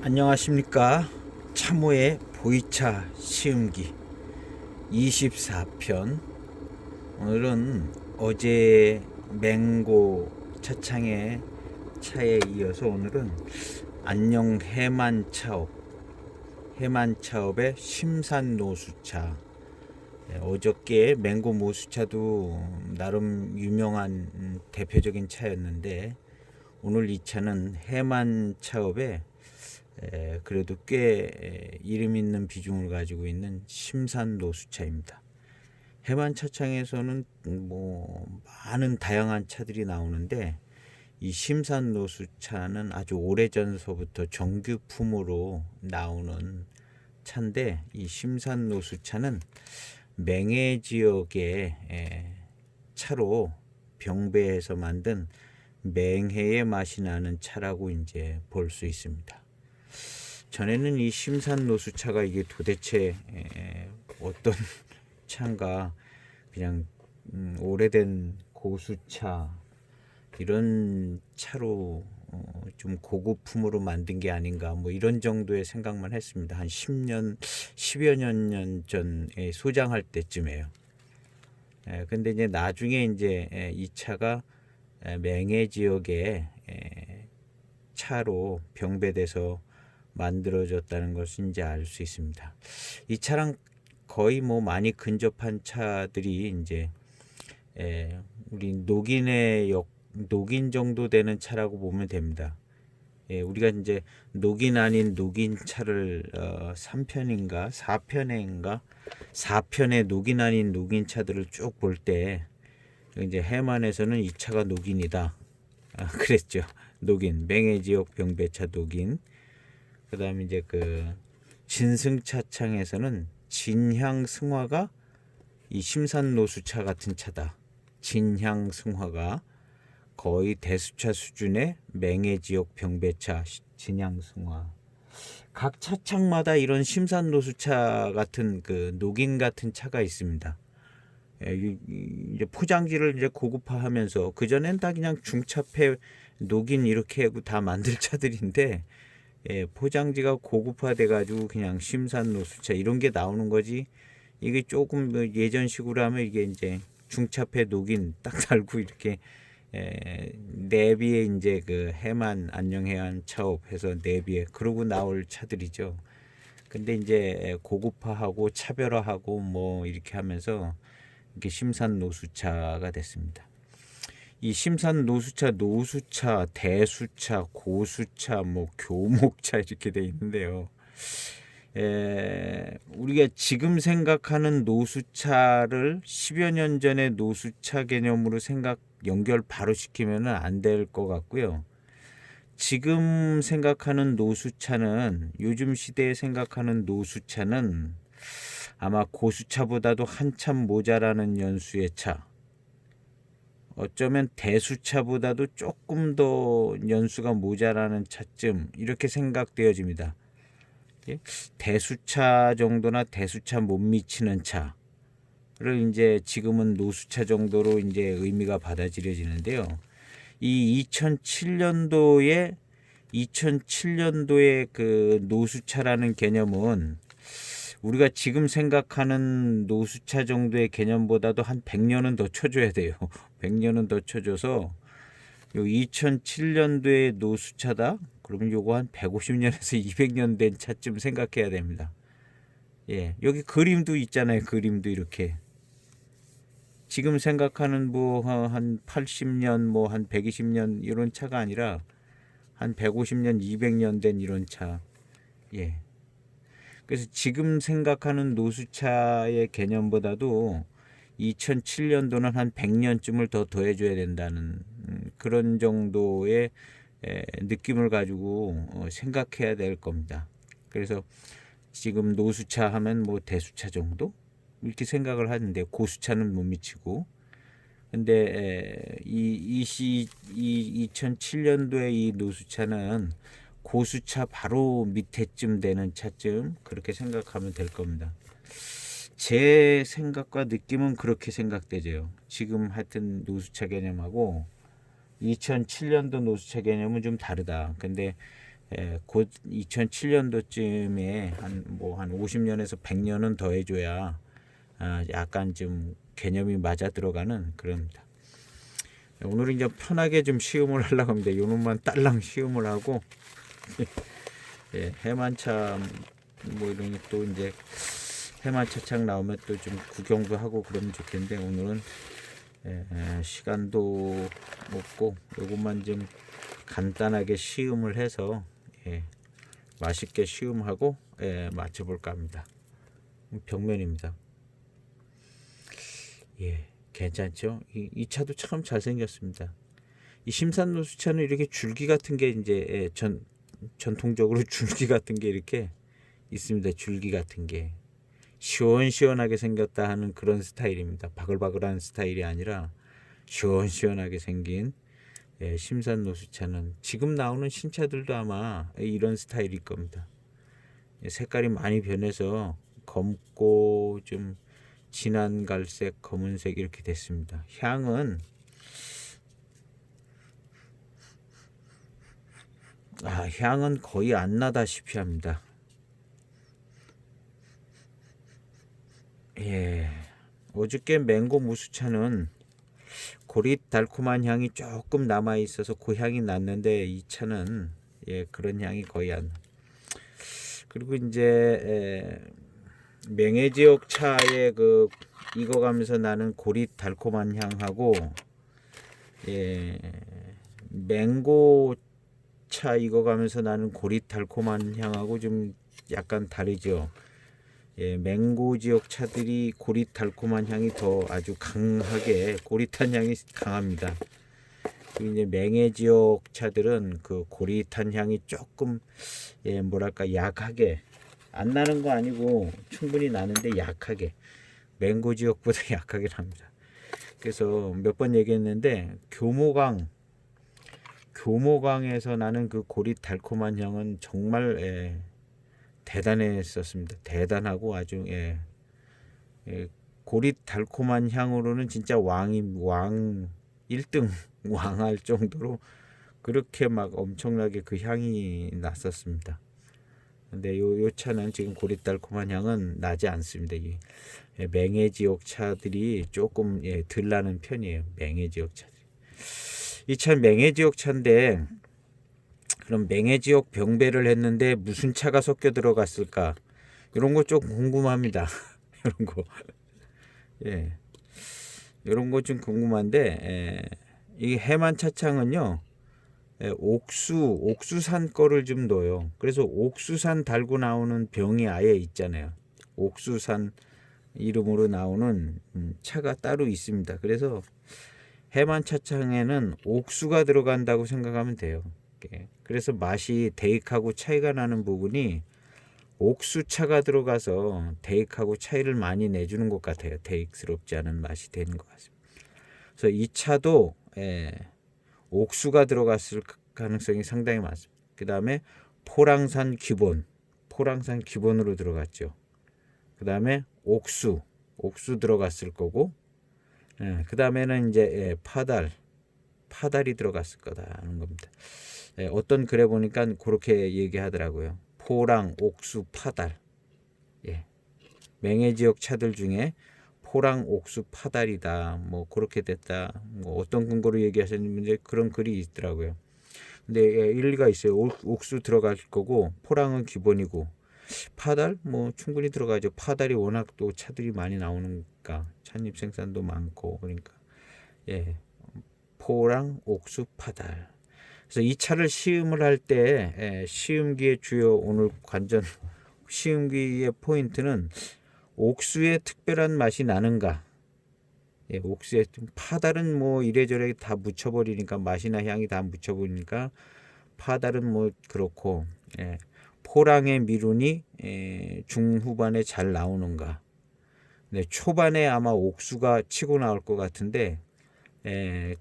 안녕하십니까. 참호의 보이차 시음기 24편. 오늘은 어제 맹고 차창의 차에 이어서 오늘은 안녕 해만차업의 심산노수차. 어저께 맹고 모수차도 나름 유명한 대표적인 차였는데, 오늘 이 차는 해만차업의 그래도 꽤 이름 있는 비중을 가지고 있는 심산노수차입니다. 해만차창에서는 뭐 많은 다양한 차들이 나오는데, 이 심산노수차는 아주 오래전서부터 정규품으로 나오는 차인데, 이 심산노수차는 맹해 지역의 차로 병배해서 만든 맹해의 맛이 나는 차라고 이제 볼 수 있습니다. 전에는 이 심산노수차가 이게 도대체 어떤 차인가, 그냥 오래된 고수차 이런 차로 좀 고급품으로 만든 게 아닌가, 뭐 이런 정도의 생각만 했습니다. 한 10여 년 전에 소장할 때쯤에요. 근데 이제 나중에 이제 이 차가 맹해 지역의 차로 병배돼서 만들어졌다는 것을 이제 알 수 있습니다. 이 차랑 거의 뭐 많이 근접한 차들이 이제 우리 녹인 정도 되는 차라고 보면 됩니다. 우리가 이제 녹인 아닌 녹인 차를 3편인가 4편의 녹인 아닌 녹인 차들을 쭉 볼 때, 이제 해만에서는 이 차가 녹인이다, 그랬죠. 녹인, 맹해 지역 병배차 녹인. 그 다음에 이제 그 진승차창에서는 진향승화가 이 심산노수차 같은 차다. 진향승화가 거의 대수차 수준의 맹해 지역 병배차 진향승화. 각 차창마다 이런 심산노수차 같은 그 녹인 같은 차가 있습니다. 이제 포장지를 이제 고급화하면서, 그전엔 다 그냥 중차폐 녹인 이렇게 하고 다 만들 차들인데, 포장지가 고급화돼 가지고 그냥 심산노수차 이런 게 나오는 거지. 이게 조금 예전식으로 하면 이게 이제 중차폐 녹인 딱 달고 이렇게 내비에 이제 그 해만 안녕해안 차업해서 내비에 그러고 나올 차들이죠. 근데 이제 고급화하고 차별화하고 뭐 이렇게 하면서 이렇게 심산노수차가 됐습니다. 이 심산노수차, 노수차, 대수차, 고수차, 뭐 교목차 이렇게 돼 있는데요. 우리가 지금 생각하는 노수차를 10여 년 전의 노수차 개념으로 연결 바로 시키면 안 될 것 같고요. 지금 생각하는 노수차는, 요즘 시대에 생각하는 노수차는 아마 고수차보다도 한참 모자라는 연수의 차, 어쩌면 대수차보다도 조금 더 연수가 모자라는 차쯤, 이렇게 생각되어집니다. 대수차 정도나 대수차 못 미치는 차를 이제 지금은 노수차 정도로 이제 의미가 받아들여지는데요. 이 2007년도에 그 노수차라는 개념은 우리가 지금 생각하는 노수차 정도의 개념보다도 한 100년은 더 쳐줘야 돼요. 100년은 더 쳐줘서 요 2007년도의 노수차다? 그러면 요거 한 150년에서 200년 된 차쯤 생각해야 됩니다. 여기 그림도 있잖아요. 그림도 이렇게. 지금 생각하는 뭐 한 80년, 뭐 한 120년 이런 차가 아니라 한 150년, 200년 된 이런 차. 그래서 지금 생각하는 노수차의 개념보다도 2007년도는 한 100년쯤을 더 더해줘야 된다는 그런 정도의 느낌을 가지고 생각해야 될 겁니다. 그래서 지금 노수차 하면 뭐 대수차 정도 이렇게 생각을 하는데, 고수차는 못 미치고. 근데 이 2007년도의 이 노수차는 고수차 바로 밑에쯤 되는 차쯤, 그렇게 생각하면 될 겁니다. 제 생각과 느낌은 그렇게 생각되죠. 지금 하여튼 노수차 개념하고 2007년도 노수차 개념은 좀 다르다. 근데 곧 2007년도쯤에 한 50년에서 100년은 더 해줘야 약간 좀 개념이 맞아 들어가는 그럽니다. 오늘은 이제 편하게 좀 시음을 하려고 합니다. 요놈만 딸랑 시음을 하고 해만차 뭐 이런 또 이제 해만차창 나오면 또 좀 구경도 하고 그러면 좋겠는데 오늘은 시간도 없고 요것만 좀 간단하게 시음을 해서 맛있게 시음하고 맞춰볼까 합니다. 벽면입니다. 괜찮죠? 이 차도 참 잘생겼습니다. 이 심산노수차는 이렇게 줄기 같은 게 이제 전통적으로 줄기 같은 게 이렇게 있습니다. 줄기 같은 게 시원시원하게 생겼다 하는 그런 스타일입니다. 바글바글한 스타일이 아니라 시원시원하게 생긴 심산노수차는 지금 나오는 신차들도 아마 이런 스타일일 겁니다. 색깔이 많이 변해서 검고 좀 진한 갈색, 검은색 이렇게 됐습니다. 향은 향은 거의 안 나다시피 합니다. 어저께 맹고 무수차는 고릿 달콤한 향이 조금 남아 있어서 그 향이 났는데 이 차는 그런 향이 거의 안. 그리고 이제 맹해지역 차의 그 익어가면서 나는 고릿 달콤한 향하고 맹고 차 익어가면서 나는 고릿 달콤한 향하고 좀 약간 다르죠. 맹고 지역 차들이 고릿 달콤한 향이 더 아주 강하게 고릿한 향이 강합니다. 그리고 이제 맹해 지역 차들은 그 고릿한 향이 조금 뭐랄까 약하게 안 나는 거 아니고 충분히 나는데 약하게 맹고 지역보다 약하게 납니다. 그래서 몇 번 얘기했는데 교모강에서 나는 그 고릿 달콤한 향은 정말 대단했었습니다. 대단하고 아주 고릿 달콤한 향으로는 진짜 왕 1등 왕할 정도로 그렇게 막 엄청나게 그 향이 났었습니다. 근데 요 차는 지금 고릿 달콤한 향은 나지 않습니다. 이 맹해 지역 차들이 조금 덜 나는 편이에요. 맹해 지역 차들이. 이 차는 맹해 지역 차인데 그럼 맹해 지역 병배를 했는데 무슨 차가 섞여 들어갔을까? 이런 거 좀 궁금합니다. 이런 거. 이런 거 좀 궁금한데 이 해만 차창은요. 옥수산 거를 좀 넣어요. 그래서 옥수산 달고 나오는 병이 아예 있잖아요. 옥수산 이름으로 나오는 차가 따로 있습니다. 그래서 해만 차창에는 옥수가 들어간다고 생각하면 돼요. 그래서 맛이 대익하고 차이가 나는 부분이 옥수차가 들어가서 대익하고 차이를 많이 내주는 것 같아요. 대익스럽지 않은 맛이 되는 것 같습니다. 그래서 이 차도 옥수가 들어갔을 가능성이 상당히 많습니다. 그 다음에 포랑산 기본으로 들어갔죠. 그 다음에 옥수 들어갔을 거고, 그 다음에는 이제 파달이 들어갔을 거다라는 겁니다. 어떤 글에 보니까 그렇게 얘기하더라고요. 포랑, 옥수, 파달. 맹해 지역 차들 중에 포랑, 옥수, 파달이다. 뭐 그렇게 됐다. 뭐 어떤 근거로 얘기하셨는지 그런 글이 있더라고요. 근데 일리가 있어요. 옥수 들어갈 거고 포랑은 기본이고 파달 뭐 충분히 들어가죠. 파달이 워낙 또 차들이 많이 나오니까 찻잎 생산도 많고 그러니까 포랑, 옥수, 파달. 그래서 이 차를 시음을 할 때 시음기의 주요 오늘 관전 시음기의 포인트는 옥수의 특별한 맛이 나는가. 옥수의 파달은 뭐 이래저래 다 묻혀버리니까 맛이나 향이 다 묻혀버리니까 파달은 뭐 그렇고 포랑의 미룬이 중후반에 잘 나오는가. 초반에 아마 옥수가 치고 나올 것 같은데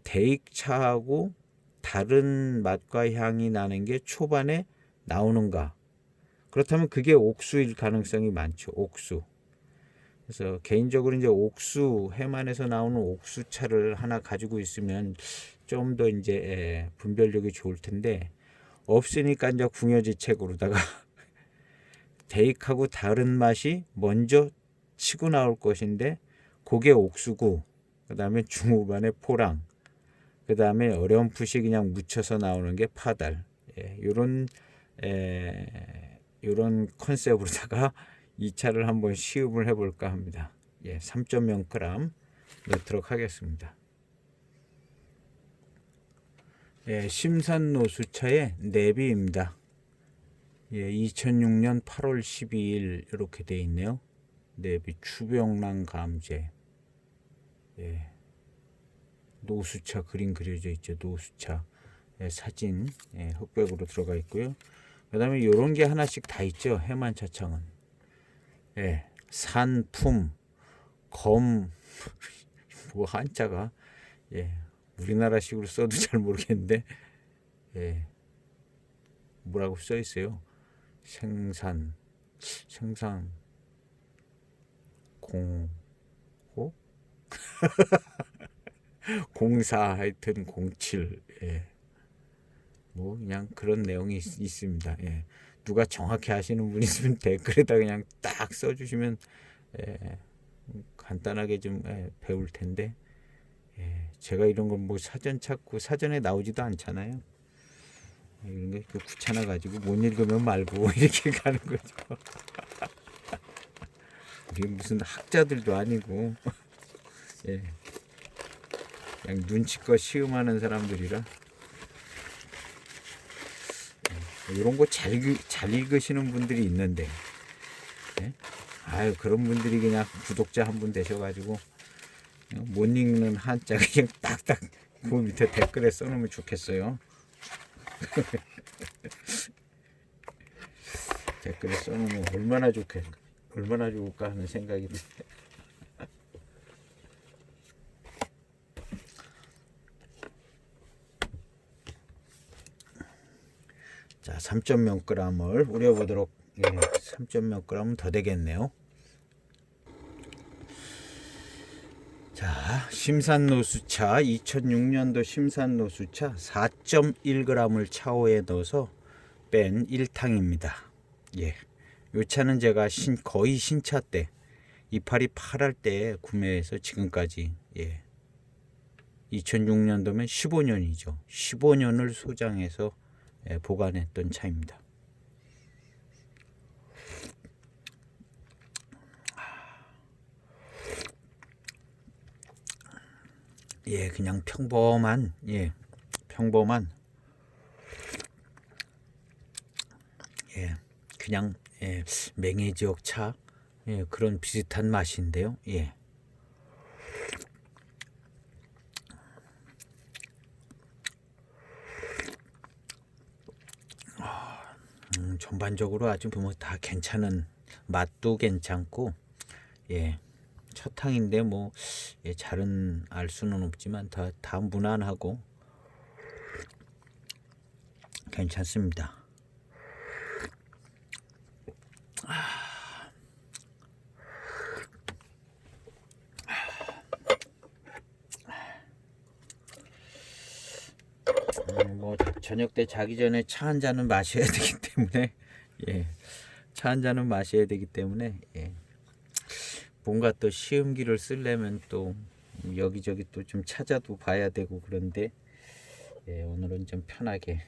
대익차하고 다른 맛과 향이 나는 게 초반에 나오는가. 그렇다면 그게 옥수일 가능성이 많죠. 옥수. 그래서 개인적으로 이제 해만에서 나오는 옥수차를 하나 가지고 있으면 좀 더 이제 분별력이 좋을 텐데 없으니까 이제 궁여지책으로다가 대익하고 다른 맛이 먼저 치고 나올 것인데 그게 옥수고, 그 다음에 중후반에 포랑, 그 다음에 어렴풋이 그냥 묻혀서 나오는 게 파달. 예, 요런 컨셉으로다가 이 차를 한번 시음을 해볼까 합니다. 예, 3.0g 넣도록 하겠습니다. 예, 심산노수차의 내비입니다. 예, 2006년 8월 12일 이렇게 돼 있네요. 내비 추병랑 감제. 예, 노수차 그림 그려져 있죠. 노수차. 예, 사진 흑백으로 들어가 있고요. 그 다음에 요런 게 하나씩 다 있죠. 해만차창은. 예, 산품, 검, 뭐 한자가, 예, 우리나라식으로 써도 잘 모르겠는데, 예, 뭐라고 써 있어요. 생산, 공호? 공사 하여튼 07. 예. 뭐 그냥 그런 내용이 있습니다. 예. 누가 정확히 아시는 분 있으면 댓글에다 그냥 딱 써주시면 간단하게 좀 배울 텐데, 제가 이런 건 뭐 사전 찾고 사전에 나오지도 않잖아요. 이런 게 귀찮아 가지고 못 읽으면 말고 이렇게 가는 거죠. 우리 무슨 학자들도 아니고 예. 그냥 눈치껏 시음하는 사람들이라 이런 거 잘 읽으시는 분들이 있는데, 예? 아유, 그런 분들이 그냥 구독자 한 분 되셔가지고 못 읽는 한자 그냥 딱딱 그 밑에 댓글에 써놓으면 좋겠어요. 댓글에 써놓으면 얼마나 좋을까 하는 생각이 듭니다. 자, 3.0g을 우려보도록. 3.0g은 더 되겠네요. 자, 심산노수차 2006년도 심산노수차 4.1g을 차오에 넣어서 뺀 1탕입니다. 예, 요 차는 제가 거의 신차 때 이파리 8할 때 구매해서 지금까지 2006년도면 15년이죠. 15년을 소장해서 보관했던 차입니다. 예, 그냥 평범한 그냥 맹해 지역 차 그런 비슷한 맛인데요. 예. 전반적으로 아주 뭐 다 괜찮은, 맛도 괜찮고, 예, 첫 탕인데 뭐 잘은 알 수는 없지만 다 무난하고 괜찮습니다. 뭐 저녁 때 자기 전에 차 한 잔은 마셔야 되기 때문에 차 한 잔은 마셔야 되기 때문에 뭔가 또 시음기를 쓰려면 또 여기저기 또 좀 찾아도 봐야 되고 그런데 오늘은 좀 편하게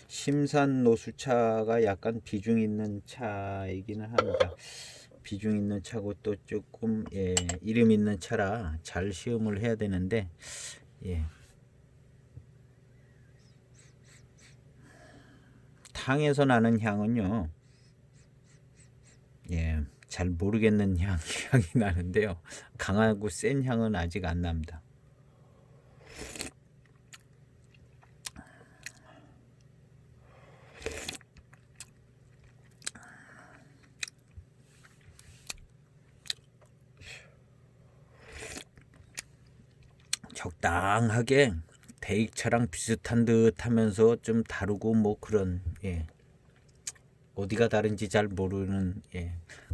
심산노수차가 약간 비중 있는 차이기는 합니다. 비중 있는 차고 또 조금 이름 있는 차라 잘 시음을 해야 되는데 탕에서 나는 향은요 잘 모르겠는 향이 나는데요, 강하고 센 향은 아직 안 납니다. 적당하게 대익차랑 비슷한 듯 하면서 좀 다르고 뭐 그런 어디가 다른지 잘 모르는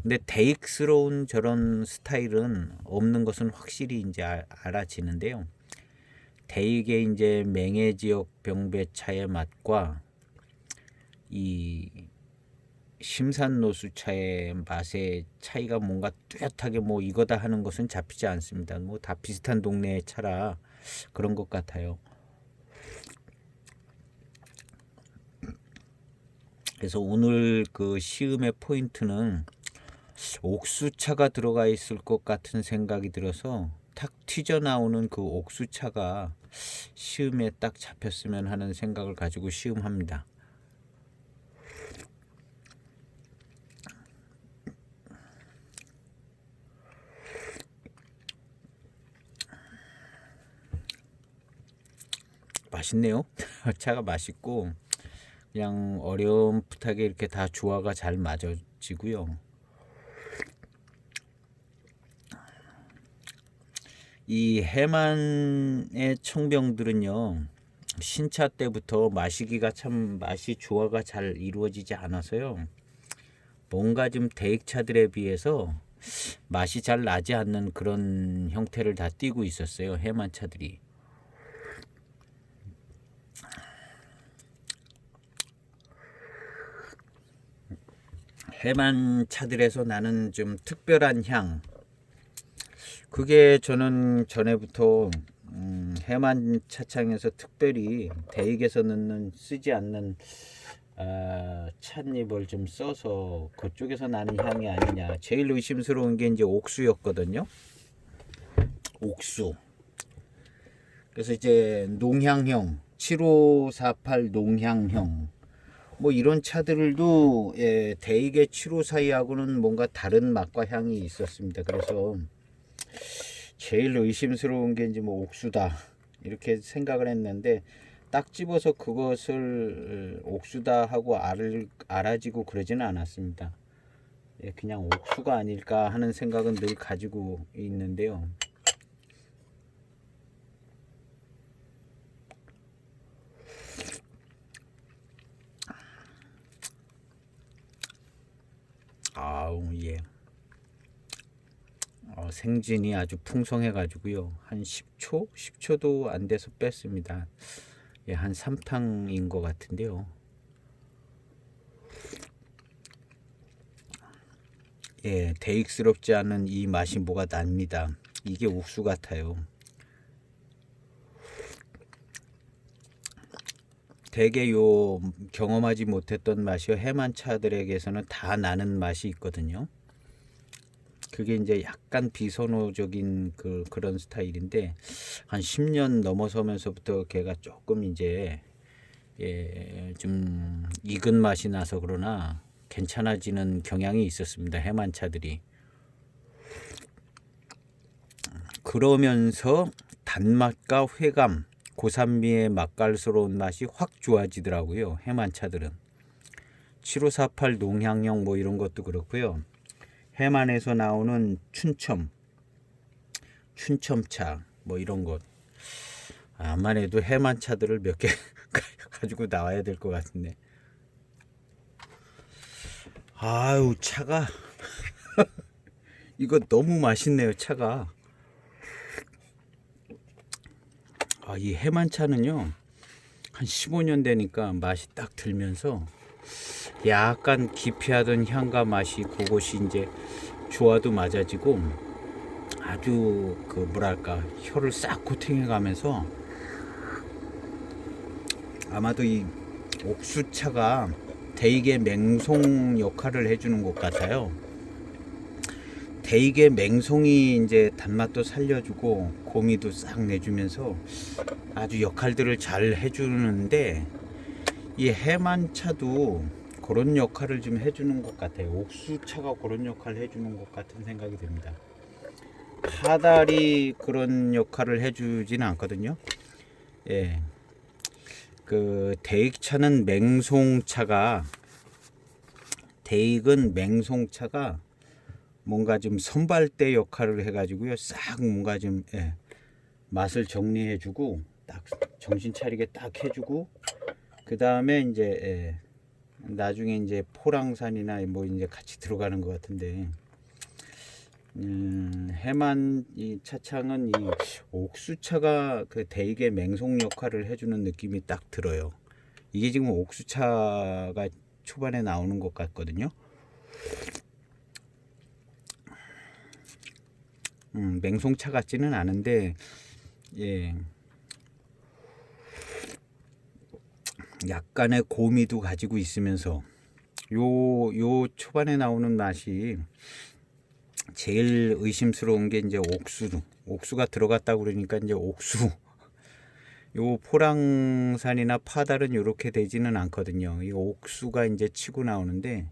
근데 대익스러운 저런 스타일은 없는 것은 확실히 이제 알아지는데요. 대익의 이제 맹해 지역 병배차의 맛과 이 심산노수차의 맛의 차이가 뭔가 뚜렷하게 뭐 이거다 하는 것은 잡히지 않습니다. 뭐 다 비슷한 동네의 차라 그런 것 같아요. 그래서 오늘 그 시음의 포인트는 옥수차가 들어가 있을 것 같은 생각이 들어서 탁 튀져 나오는 그 옥수차가 시음에 딱 잡혔으면 하는 생각을 가지고 시음합니다. 맛있네요. 차가 맛있고 그냥 어렴풋하게 이렇게 다 조화가 잘 맞아지고요. 이 해만의 청병들은요, 신차 때부터 마시기가 참 맛이 조화가 잘 이루어지지 않아서요, 뭔가 좀 대익차들에 비해서 맛이 잘 나지 않는 그런 형태를 다 띠고 있었어요, 해만차들이. 해만차들에서 나는 좀 특별한 향, 그게 저는 전에부터 해만 차창에서 특별히 대익에서는 쓰지 않는 찻잎을 좀 써서 그쪽에서 나는 향이 아니냐. 제일 의심스러운 게 이제 옥수였거든요. 옥수. 그래서 이제 농향형 7548 농향형 뭐 이런 차들도 대익의 754하고는 뭔가 다른 맛과 향이 있었습니다. 그래서 제일 의심스러운 게 이제 뭐 옥수다 이렇게 생각을 했는데 딱 집어서 그것을 옥수다 하고 알아지고 그러지는 않았습니다. 그냥 옥수가 아닐까 하는 생각은 늘 가지고 있는데요. 아우 예. 생진이 아주 풍성해 가지고요. 한 10초도 안 돼서 뺐습니다. 예, 한 3탕인 것 같은데요. 예, 대익스럽지 않은 이 맛이 뭐가 납니다. 이게 옥수 같아요. 대개 요 경험하지 못했던 맛이요. 해만차들에게서는 다 나는 맛이 있거든요. 그게 이제 약간 비선호적인 그런 스타일인데 한 10년 넘어서면서부터 걔가 조금 이제 좀 익은 맛이 나서 그러나 괜찮아지는 경향이 있었습니다. 해만차들이. 그러면서 단맛과 회감, 고산미의 맛깔스러운 맛이 확 좋아지더라고요. 해만차들은. 7548 농향형 뭐 이런 것도 그렇고요. 해만에서 나오는 춘첨차 뭐 이런 것. 암만 해도 해만차들을 몇 개 가지고 나와야 될 것 같은데. 아유 차가 이거 너무 맛있네요. 차가. 이 해만차는요 한 15년 되니까 맛이 딱 들면서 약간 기피하던 향과 맛이 그것이 이제 조화도 맞아지고 아주 그 뭐랄까 혀를 싹 코팅해 가면서 아마도 이 옥수차가 대익의 맹송 역할을 해주는 것 같아요. 대익의 맹송이 이제 단맛도 살려주고 고미도 싹 내주면서 아주 역할들을 잘 해주는데 이 해만차도 그런 역할을 좀 해주는 것 같아요. 옥수차가 그런 역할을 해주는 것 같은 생각이 듭니다. 하달이 그런 역할을 해주지는 않거든요. 예, 그 대익차는 대익은 맹송차가 뭔가 좀 선발대 역할을 해가지고요. 싹 뭔가 좀 맛을 정리해주고 딱 정신 차리게 딱 해주고 그 다음에 이제 나중에 이제 포랑산이나 뭐 이제 같이 들어가는 것 같은데 해만 이 차창은 이 옥수차가 그 대익의 맹송 역할을 해주는 느낌이 딱 들어요. 이게 지금 옥수차가 초반에 나오는 것 같거든요. 맹송차 같지는 않은데, 예, 약간의 고미도 가지고 있으면서 요 초반에 나오는 맛이 제일 의심스러운 게 이제 옥수가 들어갔다고 그러니까 이제 요 포랑산이나 파달은 이렇게 되지는 않거든요. 이 옥수가 이제 치고 나오는데,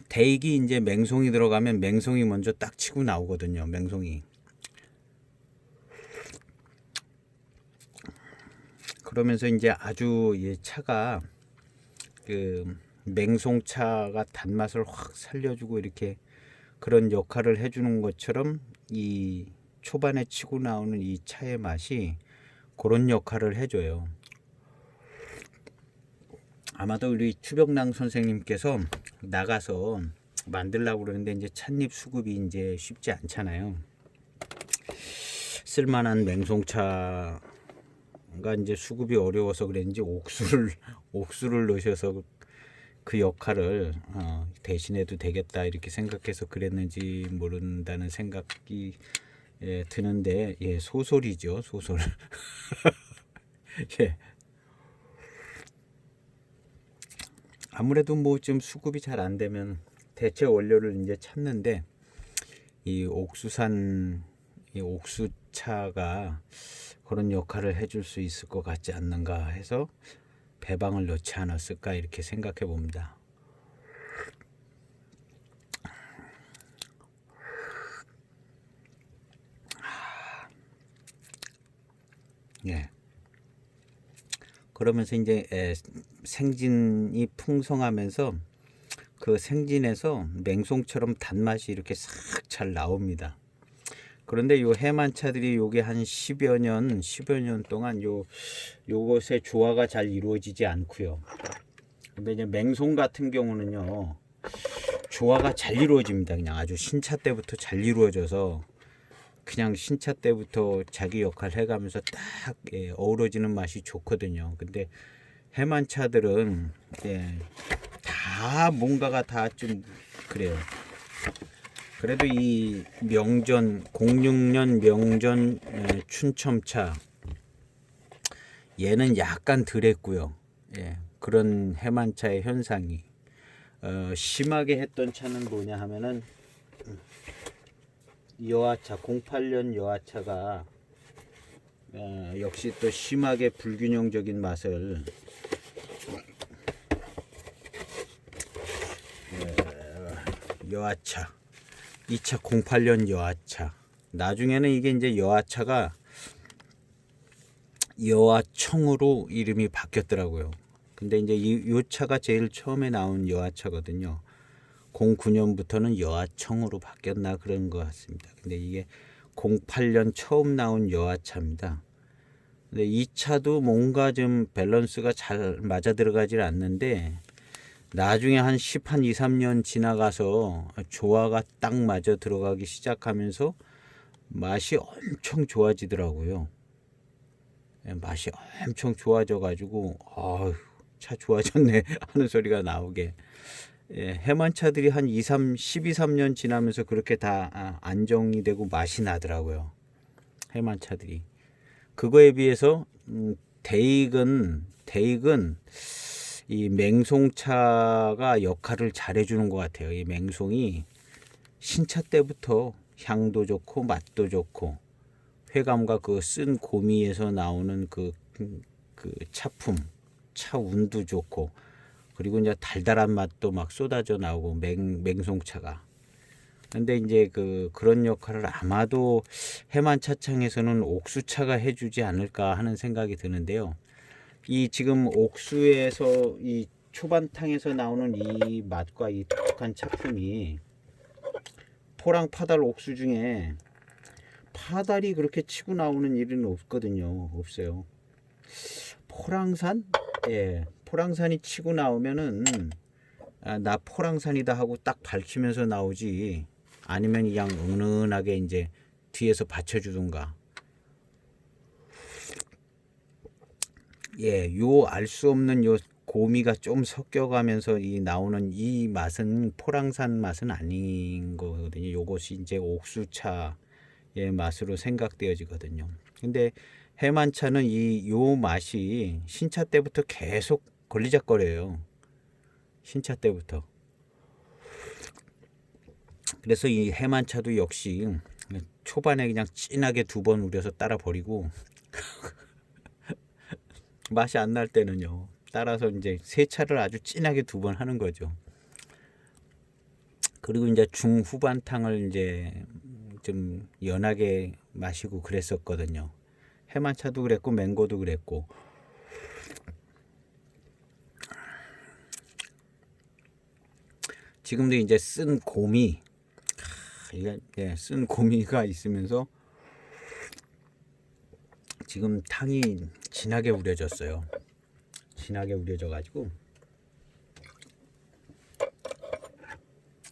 대익이 이제 맹송이 들어가면 맹송이 먼저 딱 치고 나오거든요. 맹송이. 그러면서 이제 아주 이 차가 그 맹송차가 단맛을 확 살려주고 이렇게 그런 역할을 해주는 것처럼 이 초반에 치고 나오는 이 차의 맛이 그런 역할을 해줘요. 아마도 우리 추병랑 선생님께서 나가서 만들려고 그러는데 이제 찻잎 수급이 이제 쉽지 않잖아요. 쓸만한 맹송차가 이제 수급이 어려워서 그랬는지 옥수를 넣으셔서 그 역할을 대신해도 되겠다 이렇게 생각해서 그랬는지 모른다는 생각이 드는데, 예, 소설이죠, 소설. 예. 아무래도 뭐 좀 수급이 잘 안 되면 대체 원료를 이제 찾는데, 이 옥수차가 그런 역할을 해줄 수 있을 것 같지 않는가 해서 배방을 넣지 않았을까 이렇게 생각해 봅니다. 예. 그러면서 이제 생진이 풍성하면서 그 생진에서 맹송처럼 단맛이 이렇게 싹 잘 나옵니다. 그런데 요 해만차들이 요게 한 10여 년 동안 요것의 조화가 잘 이루어지지 않고요. 근데 이제 맹송 같은 경우는요, 조화가 잘 이루어집니다. 그냥 아주 신차 때부터 잘 이루어져서 그냥 신차 때부터 자기 역할 해가면서 딱 어우러지는 맛이 좋거든요. 근데 해만차들은 다 뭔가가 다 좀 그래요. 그래도 이 명전 06년 명전 춘첨차 얘는 약간 덜했고요. 예, 그런 해만차의 현상이 심하게 했던 차는 뭐냐 하면은 여하차 08년 여하차가 역시 또 심하게 불균형적인 맛을 여하차 2차 08년 여하차, 나중에는 이게 이제 여하차가 여하청으로 이름이 바뀌었더라고요. 근데 이제 이 차가 제일 처음에 나온 여하차거든요. 09년부터는 여하청으로 바뀌었나 그런 것 같습니다. 근데 이게 08년 처음 나온 여하차입니다. 근데 이 차도 뭔가 좀 밸런스가 잘 맞아 들어가질 않는데, 나중에 한 2, 3년 지나가서 조화가 딱 맞아 들어가기 시작하면서 맛이 엄청 좋아지더라고요. 맛이 엄청 좋아져 가지고 차 좋아졌네 하는 소리가 나오게. 해만차들이 한 12, 3년 지나면서 그렇게 다 안정이 되고 맛이 나더라고요. 해만차들이. 그거에 비해서 대익은 이 맹송차가 역할을 잘해주는 것 같아요. 이 맹송이 신차 때부터 향도 좋고 맛도 좋고 회감과 그 쓴 고미에서 나오는 그 차품, 차 운도 좋고, 그리고 이제 달달한 맛도 막 쏟아져 나오고 맹송차가. 근데 이제 그런 역할을 아마도 해만차창에서는 옥수차가 해주지 않을까 하는 생각이 드는데요. 이 지금 옥수에서 이 초반탕에서 나오는 이 맛과 이 독특한 차품이 포랑 파달 옥수 중에 파달이 그렇게 치고 나오는 일은 없거든요. 없어요. 포랑산? 예. 포랑산이 치고 나오면은 나 포랑산이다 하고 딱 밝히면서 나오지, 아니면 그냥 은은하게 이제 뒤에서 받쳐주든가. 예, 요 알 수 없는 요 고미가 좀 섞여가면서 이 나오는 이 맛은 포랑산 맛은 아닌 거거든요. 요것이 이제 옥수차의 맛으로 생각되어지거든요. 근데 해만차는 이 요 맛이 신차 때부터 계속 걸리적거려요. 신차 때부터. 그래서 이 해만차도 역시 초반에 그냥 진하게 2번 우려서 따라 버리고 맛이 안 날 때는요, 따라서 이제 세차를 아주 진하게 2번 하는 거죠. 그리고 이제 중후반탕을 이제 좀 연하게 마시고 그랬었거든요. 해만차도 그랬고 맹고도 그랬고. 지금도 이제 쓴 고미, 이게 쓴 고미가 있으면서 지금 탕이 진하게 우려졌어요. 진하게 우려져 가지고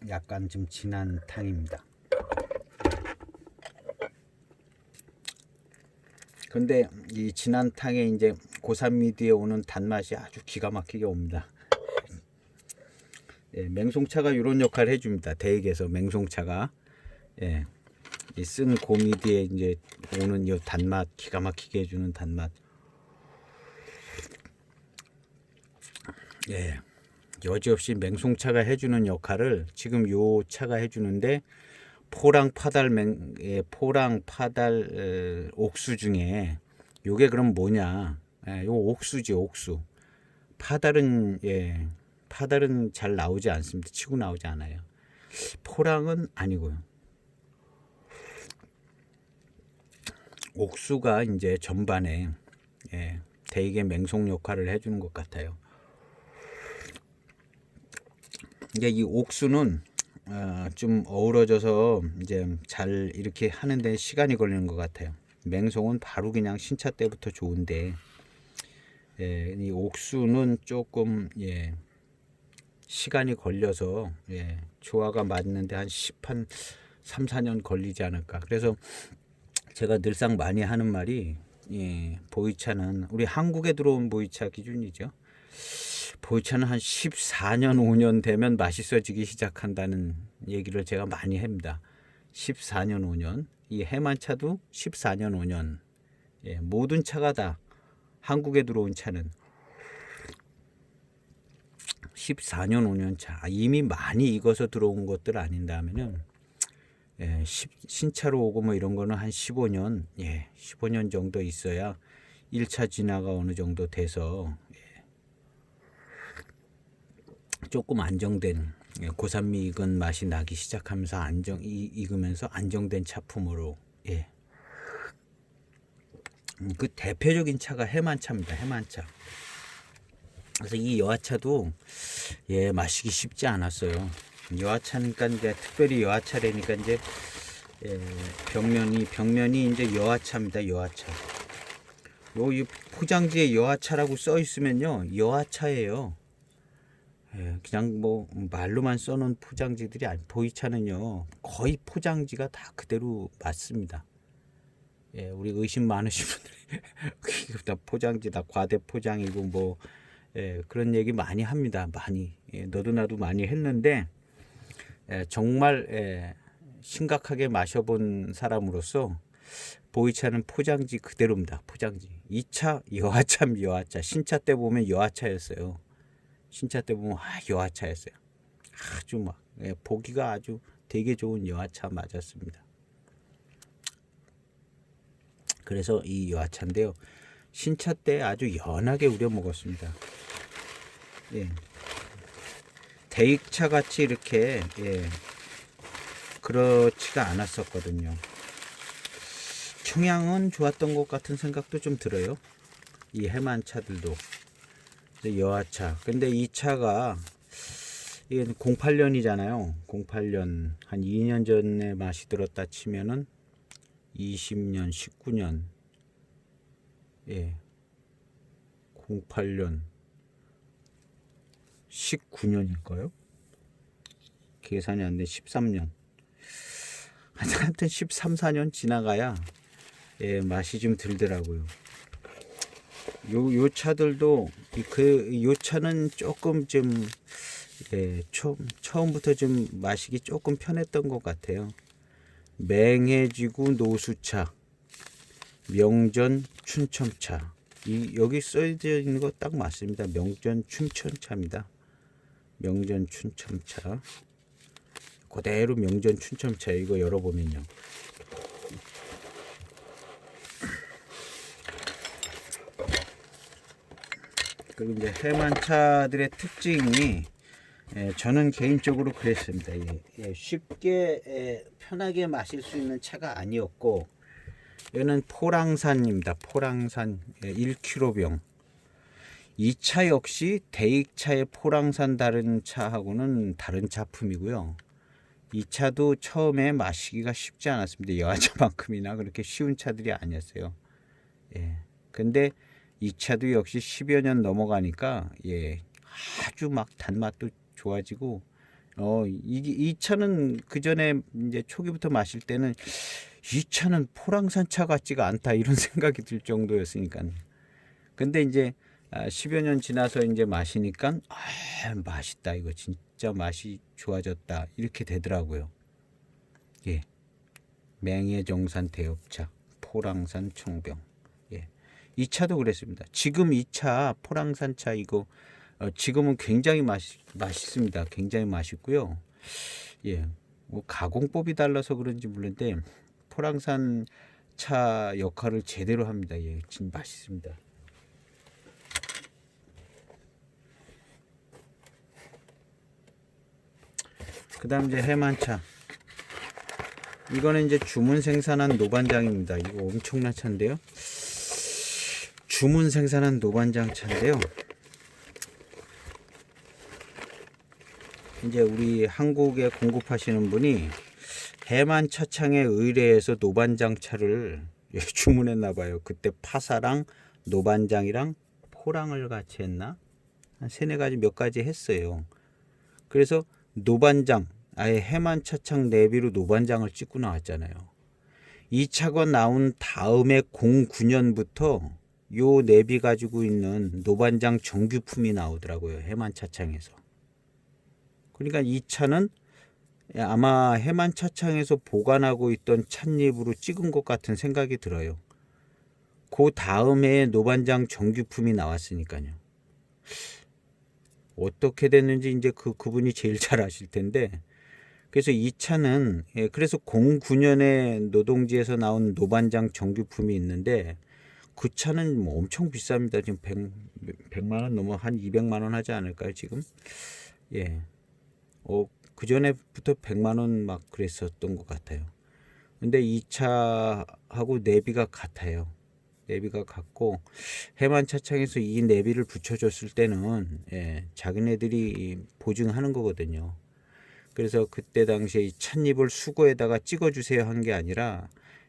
약간 좀 진한 탕입니다. 근데 이 진한 탕에 이제 고산미 뒤에 오는 단맛이 아주 기가 막히게 옵니다. 예, 맹송차가 이런 역할을 해줍니다. 대익에서 맹송차가, 예, 이 쓴 고미 뒤에 이제 오는 이 단맛, 기가 막히게 해주는 단맛. 예, 여지없이 맹송차가 해주는 역할을 지금 요 차가 해주는데, 포랑 파달 포랑 파달 옥수 중에 요게 그럼 뭐냐? 요 옥수지, 옥수. 파달은 파달은 잘 나오지 않습니다. 치고 나오지 않아요. 포랑은 아니고요. 옥수가 이제 전반에 대익의 맹송 역할을 해주는 것 같아요. 이제 이 옥수는 좀 어우러져서 이제 잘 이렇게 하는데 시간이 걸리는 것 같아요. 맹송은 바로 그냥 신차 때부터 좋은데, 이 옥수는 조금 시간이 걸려서 조화가 맞는데 한 3, 4년 걸리지 않을까. 그래서 제가 늘상 많이 하는 말이, 보이차는 우리 한국에 들어온 보이차 기준이죠. 보이차는 한 14년, 5년 되면 맛있어지기 시작한다는 얘기를 제가 많이 합니다. 14년, 5년. 이 해만차도 14년, 5년. 모든 차가 다 한국에 들어온 차는 14년, 5년 차. 이미 많이 익어서 들어온 것들 아닌다면은 신차로 오고 뭐 이런 거는 한 15년, 15년 정도 있어야 1차 진화가 어느 정도 돼서 조금 안정된, 고산미 익은 맛이 나기 시작하면서 익으면서 안정된 차품으로, 그 대표적인 차가 해만차입니다. 해만차. 그래서 이 여하차도 마시기 쉽지 않았어요. 여하차니까 이제 특별히 여하차라니까 이제 벽면이 이제 여하차입니다. 여하차. 이 포장지에 여하차라고 써 있으면요, 여하차예요. 그냥 뭐 말로만 써놓은 포장지들이 아니, 보이차는요 거의 포장지가 다 그대로 맞습니다. 우리 의심 많으신 분들이 다 포장지 다 과대 포장이고 뭐 그런 얘기 많이 합니다. 많이 너도 나도 많이 했는데, 정말 심각하게 마셔본 사람으로서 보이차는 포장지 그대로입니다. 포장지. 2차 여하차입니다. 여하차. 신차 때 보면 여하차였어요. 신차 때 보면 여하차였어요. 아주 막 보기가 아주 되게 좋은 여하차 맞았습니다. 그래서 이 여하차인데요, 신차 때 아주 연하게 우려 먹었습니다. 대익차 같이 이렇게 그렇지가 않았었거든요. 청양은 좋았던 것 같은 생각도 좀 들어요. 이 해만차들도. 여하차. 근데 이 차가 이게 08년이잖아요. 08년 한 2년 전에 맛이 들었다 치면은 20년, 19년, 08년, 19년일까요? 계산이 안 돼. 13년. 하여튼 13, 14년 지나가야 예, 맛이 좀 들더라고요. 요 차들도 요 차는 조금 좀 예, 처음부터 좀 마시기 조금 편했던 것 같아요. 맹해지구 노수차, 명전 춘천차. 여기 써져 있는 거 딱 맞습니다. 명전 춘천차입니다. 명전 춘천차. 그대로 명전 춘천차. 이거 열어보면요. 그리고 이제 해만차들의 특징이 저는 개인적으로 그랬습니다. 쉽게 편하게 마실 수 있는 차가 아니었고, 이거는 포랑산입니다. 포랑산 1kg병. 이 차 역시 대익차의 포랑산 다른 차하고는 다른 차품이고요. 이 차도 처음에 마시기가 쉽지 않았습니다. 여하차만큼이나 그렇게 쉬운 차들이 아니었어요. 예. 근데 이 차도 역시 10여 년 넘어가니까 예, 아주 막 단맛도 좋아지고 이 차는 그 전에 이제 초기부터 마실 때는 이 차는 포랑산 차 같지가 않다 이런 생각이 들 정도였으니까. 근데 이제 10여 년 지나서 이제 마시니까 맛있다. 이거 진짜 맛이 좋아졌다. 이렇게 되더라고요. 예. 맹해정산 대엽차, 포랑산 청병. 예. 이 차도 그랬습니다. 지금 이 차 포랑산 차 이거 지금은 굉장히 맛있습니다. 굉장히 맛있고요. 예. 뭐 가공법이 달라서 그런지 모르는데 포랑산 차 역할을 제대로 합니다. 예. 진짜 맛있습니다. 그다음 이제 해만차. 이거는 이제 주문 생산한 노반장입니다. 이거 엄청난 차인데요. 주문 생산한 노반장 차인데요. 이제 우리 한국에 공급하시는 분이 해만차창에 의뢰해서 노반장 차를 주문했나 봐요. 그때 파사랑 노반장이랑 포랑을 같이 했나? 한 세네 가지 몇 가지 했어요. 그래서 노반장, 아예 해만차창 내비로 노반장을 찍고 나왔잖아요. 이 차가 나온 다음에 09년부터 요 내비 가지고 있는 노반장 정규품이 나오더라고요. 해만차창에서. 그러니까 이 차는 아마 해만차창에서 보관하고 있던 찻잎으로 찍은 것 같은 생각이 들어요. 그 다음에 노반장 정규품이 나왔으니까요. 어떻게 됐는지 이제 그분이 제일 잘 아실 텐데, 그래서 이 차는 그래서 09년에 노동지에서 나온 노반장 정규품이 있는데 그 차는 뭐 엄청 비쌉니다. 지금 100만 원 넘어 한 200만 원 하지 않을까요, 지금? 예. 그 전에부터 100만 원 막 그랬었던 것 같아요. 근데 이 차하고 내비가 같아요. 내비가 같고 해만차창에서 이 내비를 붙여줬을 때는 자기네들이 보증하는 거거든요. 그래서 그때 당시에 이 찻잎을 수거에다가 찍어주세요 한 게 아니라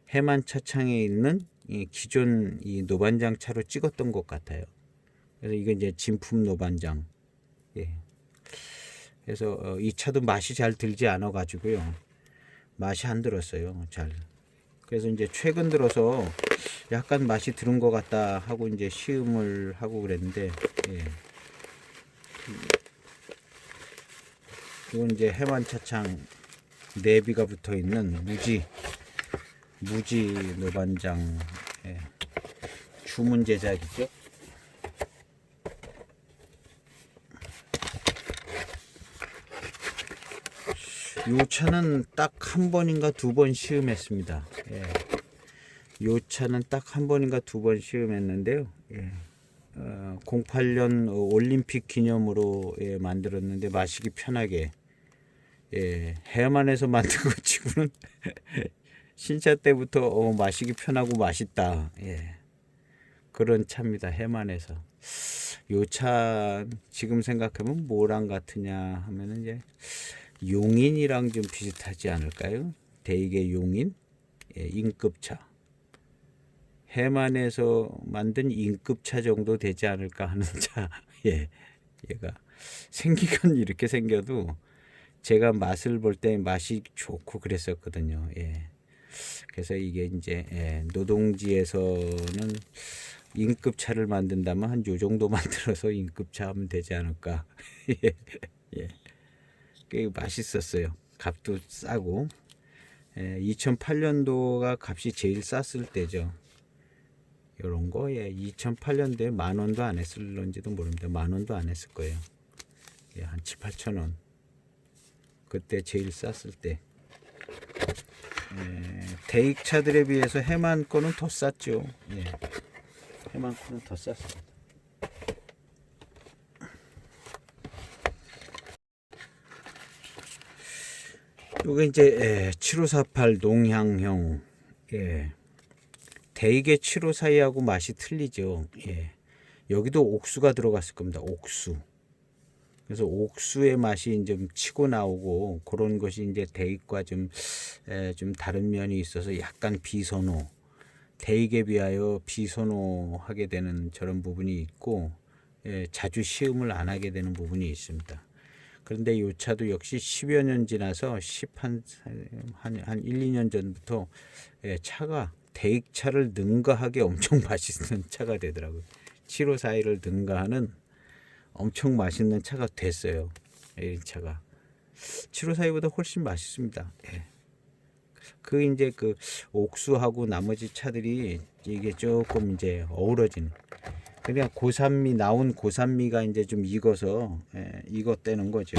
해만차창에 있는 이 기존 이 노반장 차로 찍었던 것 같아요. 그래서 이게 이제 진품 노반장. 예. 그래서 이 차도 맛이 잘 들지 않아 가지고요. 맛이 안 들었어요. 잘. 그래서 이제 최근 들어서 약간 맛이 들은 것 같다 하고 이제 시음을 하고 그랬는데, 예. 이건 이제 해만차창 내비가 붙어 있는 무지 노반장 주문 제작이죠. 요 차는 딱 한 번인가 두 번 시음했습니다. 요 차는 딱 한 번인가 두 번 시음했는데요. 08년 올림픽 기념으로 만들었는데 마시기 편하게 해만에서 만든 거 치고는 신차 때부터 마시기 편하고 맛있다. 그런 차입니다. 해만에서. 요 차 지금 생각하면 뭐랑 같으냐 하면은 이제 용인이랑 좀 비슷하지 않을까요? 대개 용인 인급차. 해만에서 만든 인급차 정도 되지 않을까 하는 차. 얘가 생기건 이렇게 생겨도 제가 맛을 볼 때 맛이 좋고 그랬었거든요. 예. 그래서 이게 이제 노동지에서는 임급 차를 만든다면 한 요 정도 만들어서 임급 차 하면 되지 않을까. 예. 예. 꽤 맛있었어요. 값도 싸고. 2008년도가 값이 제일 쌌을 때죠. 요런 거 2008년도에 10,000원도 안 했을런지도 모릅니다. 10,000원도 안 했을 거예요. 한 7, 8천 원. 그때 제일 쌌을 때. 대익차들에 비해서 해만 거는 더 쌌죠. 해만 거는 더 쌌습니다. 요게 이제 7548 농향형. 대익의 7542하고 맛이 틀리죠. 여기도 옥수가 들어갔을 겁니다. 옥수. 그래서 옥수의 맛이 좀 치고 나오고 그런 것이 이제 대익과 좀 다른 면이 있어서 약간 비선호, 대익에 비하여 비선호하게 되는 저런 부분이 있고, 자주 시음을 안 하게 되는 부분이 있습니다. 그런데 이 차도 역시 10여 년 지나서 한 1, 2년 전부터 차가 대익차를 능가하게 엄청 맛있는 차가 되더라고요. 7542를 능가하는 엄청 맛있는 차가 됐어요. 이 차가 7542보다 훨씬 맛있습니다. 그 이제 그 옥수하고 나머지 차들이 이게 조금 이제 어우러지는. 그냥 고산미 나온 고산미가 이제 좀 익어서 익었다는 거죠.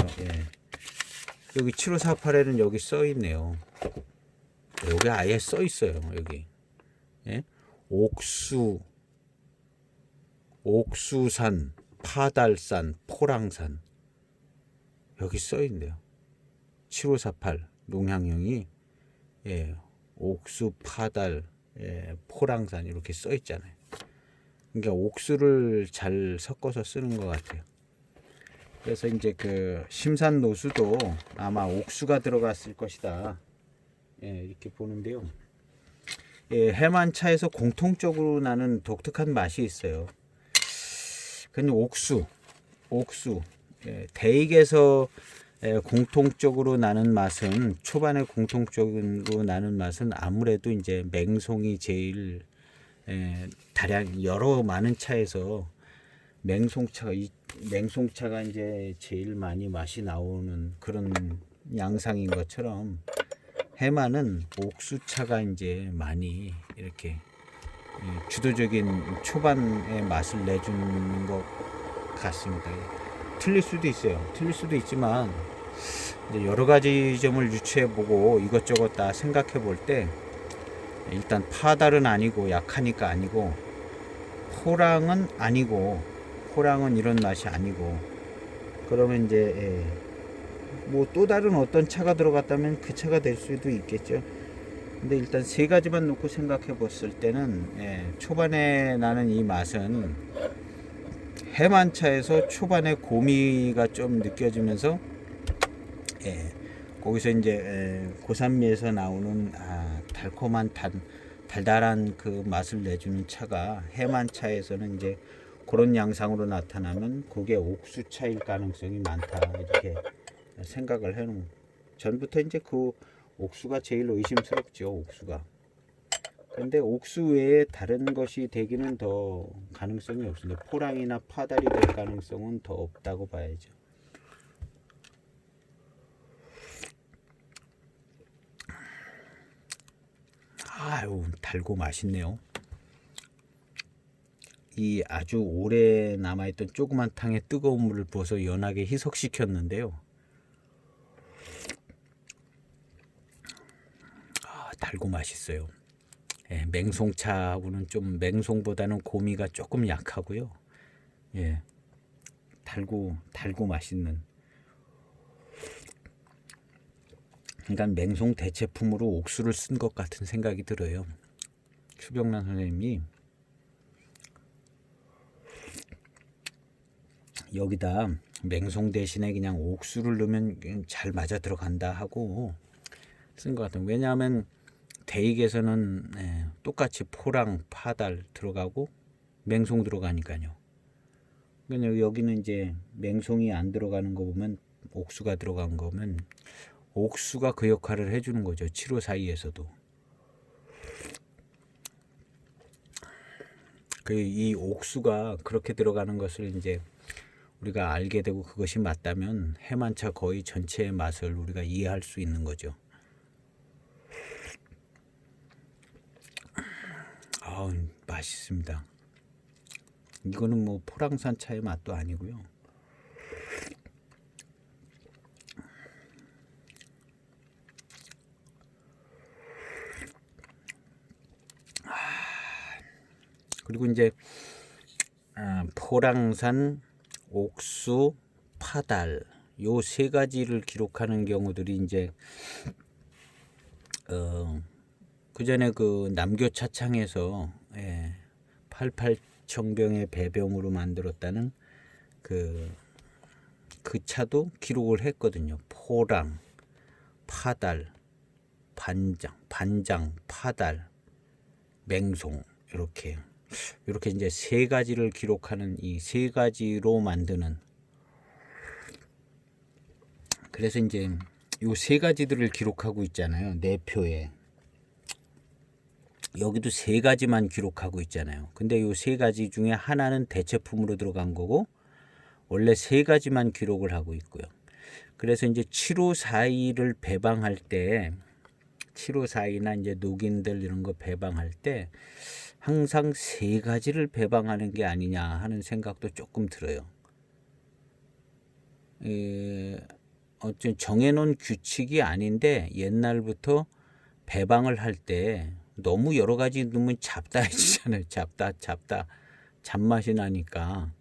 여기 7548에는 여기 써 있네요. 여기 아예 써 있어요. 여기 옥수산, 파달산, 포랑산 여기 써 있네요. 7548 농향형이 옥수, 파달, 포랑산 이렇게 써 있잖아요. 그러니까 옥수를 잘 섞어서 쓰는 것 같아요. 그래서 이제 그 심산 노수도 아마 옥수가 들어갔을 것이다. 이렇게 보는데요. 해만차에서 공통적으로 나는 독특한 맛이 있어요. 근데 옥수, 대익에서 공통적으로 나는 맛은 초반에 공통적으로 나는 맛은 아무래도 이제 맹송이 제일 다량 여러 많은 차에서 맹송차가 이제 제일 많이 맛이 나오는 그런 양상인 것처럼 해마는 옥수차가 이제 많이 이렇게 주도적인 초반의 맛을 내주는 것 같습니다. 틀릴 수도 있어요. 틀릴 수도 있지만 이제 여러 가지 점을 유추해보고 이것저것 다 생각해볼 때 일단 파달은 아니고 약하니까 아니고 호랑은 아니고 호랑은 이런 맛이 아니고 그러면 이제 뭐 또 다른 어떤 차가 들어갔다면 그 차가 될 수도 있겠죠. 근데 일단 세 가지만 놓고 생각해 봤을 때는 초반에 나는 이 맛은 해만차에서 초반에 고미가 좀 느껴지면서 거기서 이제 고산미에서 나오는 달콤한 달달한 그 맛을 내주는 차가 해만차에서는 이제 그런 양상으로 나타나면 그게 옥수차일 가능성이 많다 이렇게 생각을 해놓은. 전부터 이제 그 옥수가 제일 의심스럽죠. 옥수가. 근데 옥수 외에 다른 것이 되기는 더 가능성이 없습니다. 포랑이나 파달이 될 가능성은 더 없다고 봐야죠. 아유, 달고 맛있네요. 이 아주 오래 남아있던 조그만 탕에 뜨거운 물을 부어서 연하게 희석시켰는데요. 달고 맛있어요. 맹송차하고는 좀 맹송보다는 고미가 조금 약하고요. 달고 맛있는. 그러니까 맹송 대체품으로 옥수를 쓴 것 같은 생각이 들어요. 추병란 선생님이 여기다 맹송 대신에 그냥 옥수를 넣으면 잘 맞아 들어간다 하고 쓴 것 같아요. 왜냐하면 대익에서는 똑같이 포랑, 파달 들어가고 맹송 들어가니까요. 그러니까 여기는 이제 맹송이 안 들어가는 거 보면 옥수가 들어간 거면 옥수가 그 역할을 해주는 거죠. 7호 사이에서도. 이 옥수가 그렇게 들어가는 것을 이제 우리가 알게 되고 그것이 맞다면 해만차 거의 전체의 맛을 우리가 이해할 수 있는 거죠. 맛있습니다. 이거는 뭐 포랑산 차의 맛도 아니고요. 그리고 이제 포랑산, 옥수, 파달 요 세 가지를 기록하는 경우들이 이제 그 전에 그 남교 차창에서 88청병의 배병으로 만들었다는 그 차도 기록을 했거든요. 포랑, 파달, 반장, 파달, 맹송 이렇게 이제 세 가지를 기록하는 이 세 가지로 만드는, 그래서 이제 요 세 가지들을 기록하고 있잖아요. 네 표에. 여기도 세 가지만 기록하고 있잖아요. 근데 요 세 가지 중에 하나는 대체품으로 들어간 거고 원래 세 가지만 기록을 하고 있고요. 그래서 이제 7호 사이를 배방할 때 7호 사이나 이제 녹인들 이런 거 배방할 때 항상 세 가지를 배방하는 게 아니냐 하는 생각도 조금 들어요. 어쨌든 정해놓은 규칙이 아닌데 옛날부터 배방을 할 때 너무 여러 가지 넣으면 잡다해지잖아요. 잡다 잡맛이 나니까.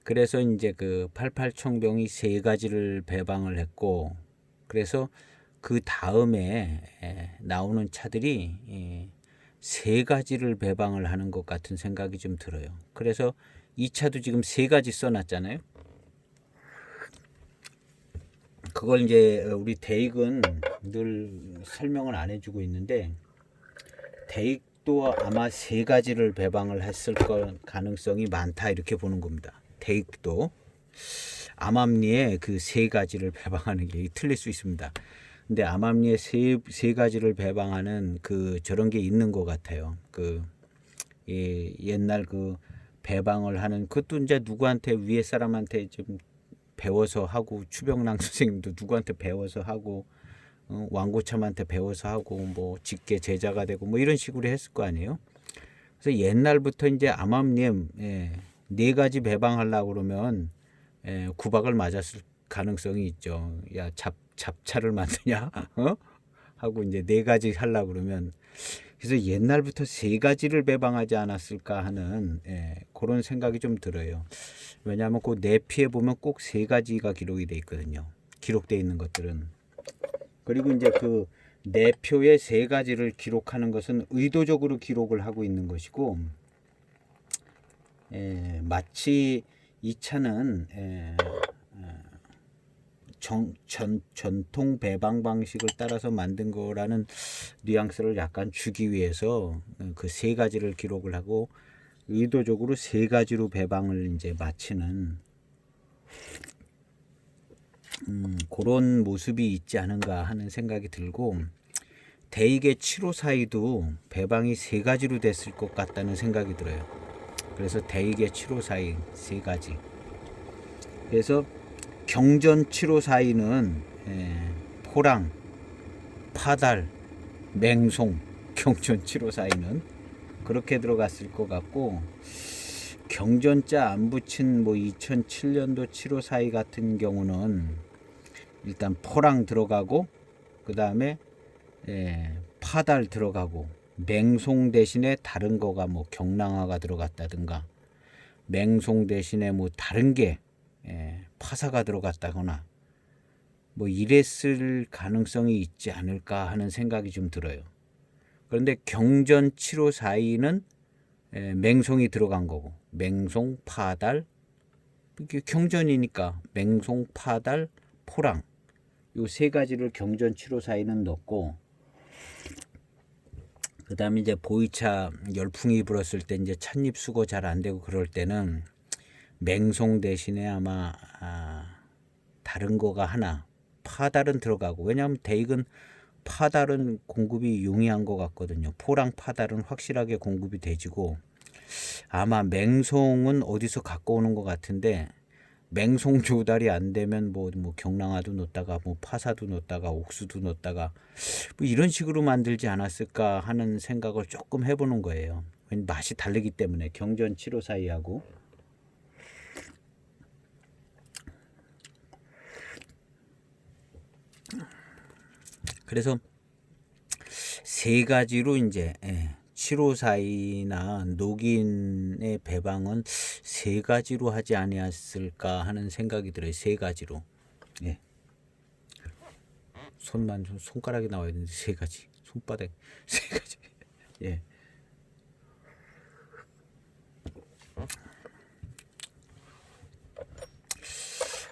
그래서 이제 그 88청병이 세 가지를 배방을 했고, 그래서 그 다음에 나오는 차들이 세 가지를 배방을 하는 것 같은 생각이 좀 들어요. 그래서 이 차도 지금 세 가지 써놨잖아요. 그걸 이제 우리 대익은 늘 설명을 안 해주고 있는데, 대익도 아마 세 가지를 배방을 했을 가능성이 많다 이렇게 보는 겁니다. 대익도 암암리에 그 세 가지를 배방하는 게 틀릴 수 있습니다. 근데 암암리에 세 가지를 배방하는 그 저런 게 있는 것 같아요. 옛날 그 배방을 하는 그것도 이제 누구한테 위에 사람한테 좀 배워서 하고, 추병랑 선생님도 누구한테 배워서 하고, 왕고참한테 배워서 하고, 뭐 직계 제자가 되고 뭐 이런 식으로 했을 거 아니에요. 그래서 옛날부터 이제 암암리에 네 가지 배방하려고 그러면 구박을 맞았을 가능성이 있죠. 야, 잡차를 만드냐? 하고 이제 네 가지 하려고 그러면. 그래서 옛날부터 세 가지를 배방하지 않았을까 하는 그런 생각이 좀 들어요. 왜냐하면 그 내피에 보면 꼭 세 가지가 기록이 돼 있거든요. 기록돼 있는 것들은. 그리고 이제 그 내표의 세 가지를 기록하는 것은 의도적으로 기록을 하고 있는 것이고, 마치 이 차는 전통 배방 방식을 따라서 만든 거라는 뉘앙스를 약간 주기 위해서 그 세 가지를 기록을 하고 의도적으로 세 가지로 배방을 이제 마치는 그런 모습이 있지 않은가 하는 생각이 들고, 대익의 7호 사이도 배방이 세 가지로 됐을 것 같다는 생각이 들어요. 그래서 대익의 7호 사이 세 가지. 그래서 경전 7호 사이는 포랑, 파달, 맹송, 경전 7호 사이는 그렇게 들어갔을 것 같고, 경전자 안 붙인 뭐 2007년도 7호 사이 같은 경우는 일단 포랑 들어가고, 그 다음에 파달 들어가고, 맹송 대신에 다른 거가 뭐 경랑화가 들어갔다든가, 맹송 대신에 뭐 다른 게 파사가 들어갔다거나 뭐 이랬을 가능성이 있지 않을까 하는 생각이 좀 들어요. 그런데 경전 7호 사이는 맹송이 들어간 거고, 맹송, 파달, 이게 경전이니까 맹송, 파달, 포랑 요 세 가지를 경전 7호 사이는 넣고, 그 다음에 이제 보이차 열풍이 불었을 때 이제 찻잎 수거 잘 안 되고 그럴 때는 맹송 대신에 아마 다른 거가 하나 파달은 들어가고, 왜냐하면 대익은 파달은 공급이 용이한 것 같거든요. 포랑 파달은 확실하게 공급이 되지고, 아마 맹송은 어디서 갖고 오는 것 같은데, 맹송 조달이 안 되면 뭐 경랑아도 넣었다가 뭐 파사도 넣었다가 옥수도 넣었다가 뭐 이런 식으로 만들지 않았을까 하는 생각을 조금 해보는 거예요. 맛이 다르기 때문에 경전 754하고. 그래서 세 가지로 이제 754나 녹인의 배방은 세 가지로 하지 아니었을까 하는 생각이 들어요. 세 가지로. 예. 손만 좀 손가락이 나와야 되는데 세 가지. 손바닥 세 가지. 예.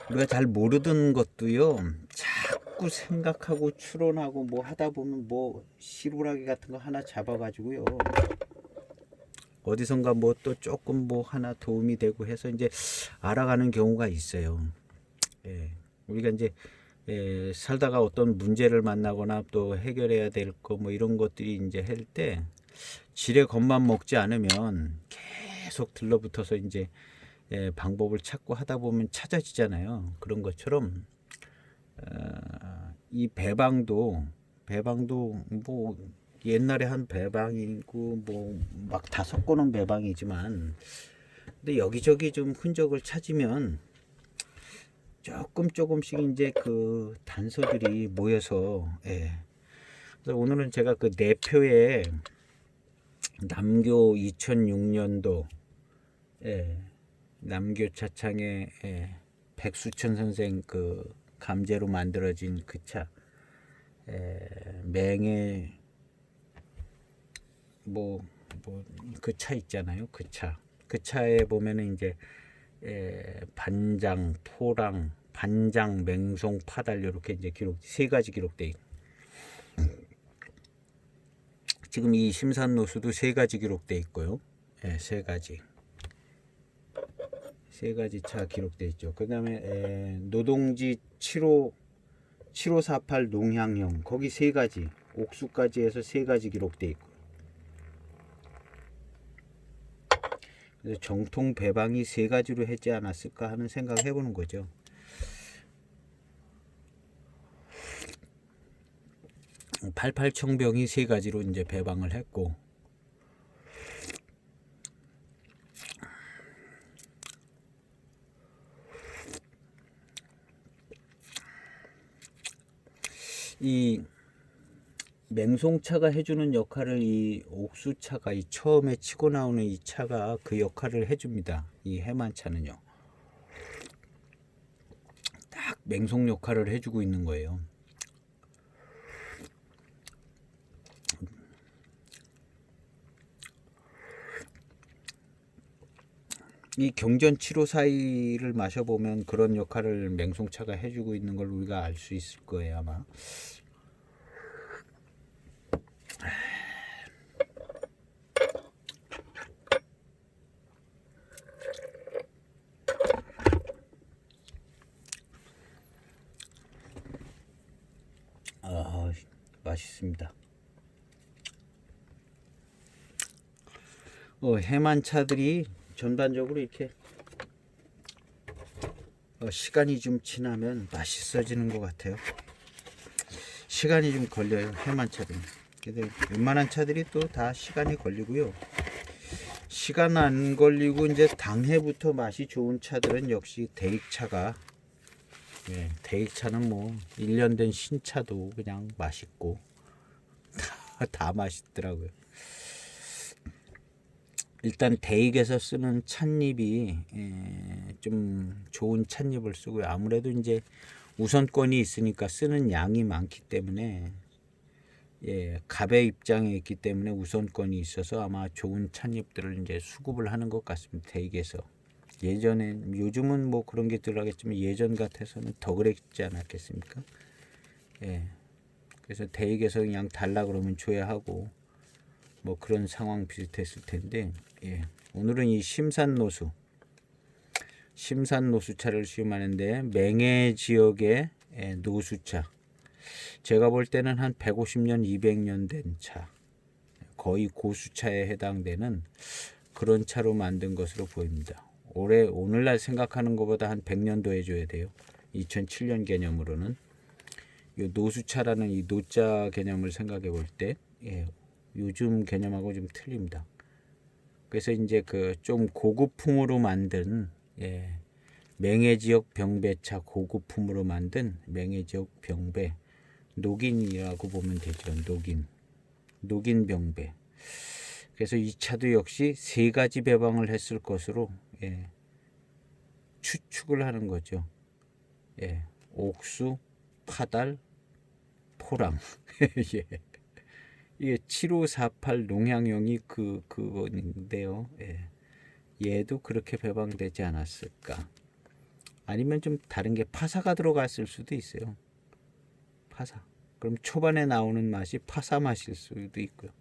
우리가 잘 모르던 것도요. 자꾸 생각하고 추론하고 뭐 하다 보면 뭐 시루라기 같은 거 하나 잡아가지고요. 어디선가 뭐 또 조금 뭐 하나 도움이 되고 해서 이제 알아가는 경우가 있어요. 예. 우리가 이제 살다가 어떤 문제를 만나거나 또 해결해야 될 거 뭐 이런 것들이 이제 할 때 지레 겁만 먹지 않으면 계속 들러붙어서 이제 방법을 찾고 하다 보면 찾아지잖아요. 그런 것처럼 이 배방도 뭐 옛날에 한 배방이고 뭐 막 다 섞어놓은 배방이지만, 근데 여기저기 좀 흔적을 찾으면 조금씩 이제 그 단서들이 모여서, 그래서 오늘은 제가 그 내표에 남교 2006년도 남교 차창에 백수천 선생 그 감제로 만들어진 그 차, 맹의 뭐 그 차 있잖아요. 그 차에 보면은 이제 반장, 포랑, 반장, 맹송, 파달 이렇게 이제 기록 세 가지 기록돼 있고, 지금 이 심산노수도 세 가지 기록돼 있고요. 세 가지 차 기록돼 있죠. 그다음에 노동지 7548 농향형 거기 세 가지, 옥수까지 해서 세 가지 기록돼 있고. 그래서 정통 배방이 세 가지로 했지 않았을까 하는 생각을 해보는 거죠. 팔팔청병이 세 가지로 이제 배방을 했고, 이 맹송차가 해주는 역할을 이 옥수차가 이 처음에 치고 나오는 이 차가 그 역할을 해줍니다. 이 해만차는요. 딱 맹송 역할을 해주고 있는 거예요. 이 경전 754를 마셔보면 그런 역할을 맹송차가 해주고 있는 걸 우리가 알 수 있을 거예요, 아마. 맛있습니다. 해만차들이 전반적으로 이렇게 시간이 좀 지나면 맛있어지는 것 같아요. 시간이 좀 걸려요, 해만차들은. 근데 웬만한 차들이 또 다 시간이 걸리고요. 시간 안 걸리고 이제 당해부터 맛이 좋은 차들은 역시 대익차가, 대익차는 뭐 1년 된 신차도 그냥 맛있고 다 맛있더라고요. 일단 대익에서 쓰는 찻잎이 좀 좋은 찻잎을 쓰고요. 아무래도 이제 우선권이 있으니까 쓰는 양이 많기 때문에, 갑의 입장에 있기 때문에 우선권이 있어서 아마 좋은 찻잎들을 이제 수급을 하는 것 같습니다. 대익에서. 요즘은 뭐 그런 게 들어가겠지만 예전 같아서는 더 그랬지 않았겠습니까? 그래서 대익에서 그냥 달라 그러면 줘야 하고 뭐 그런 상황 비슷했을 텐데, 오늘은 이 심산노수 심산 노수차를 시음하는데 맹해 지역의 노수차, 제가 볼 때는 한 150년, 200년 된 차, 거의 고수차에 해당되는 그런 차로 만든 것으로 보입니다. 올해 오늘날 생각하는 것보다 한 100년도 해줘야 돼요. 2007년 개념으로는 이 노수차라는 이 노자 개념을 생각해 볼 때 요즘 개념하고 좀 틀립니다. 그래서 이제 그 좀 고급품으로 만든 맹해 지역 병배차, 고급품으로 만든 맹해 지역 병배, 녹인이라고 보면 되죠. 녹인 병배. 그래서 이 차도 역시 세 가지 배방을 했을 것으로 추측을 하는 거죠. 옥수, 파달, 포랑. 예. 이게 7548 농향용이 그건데요. 얘도 그렇게 배방되지 않았을까? 아니면 좀 다른 게 파사가 들어갔을 수도 있어요. 파사. 그럼 초반에 나오는 맛이 파사 맛일 수도 있고요.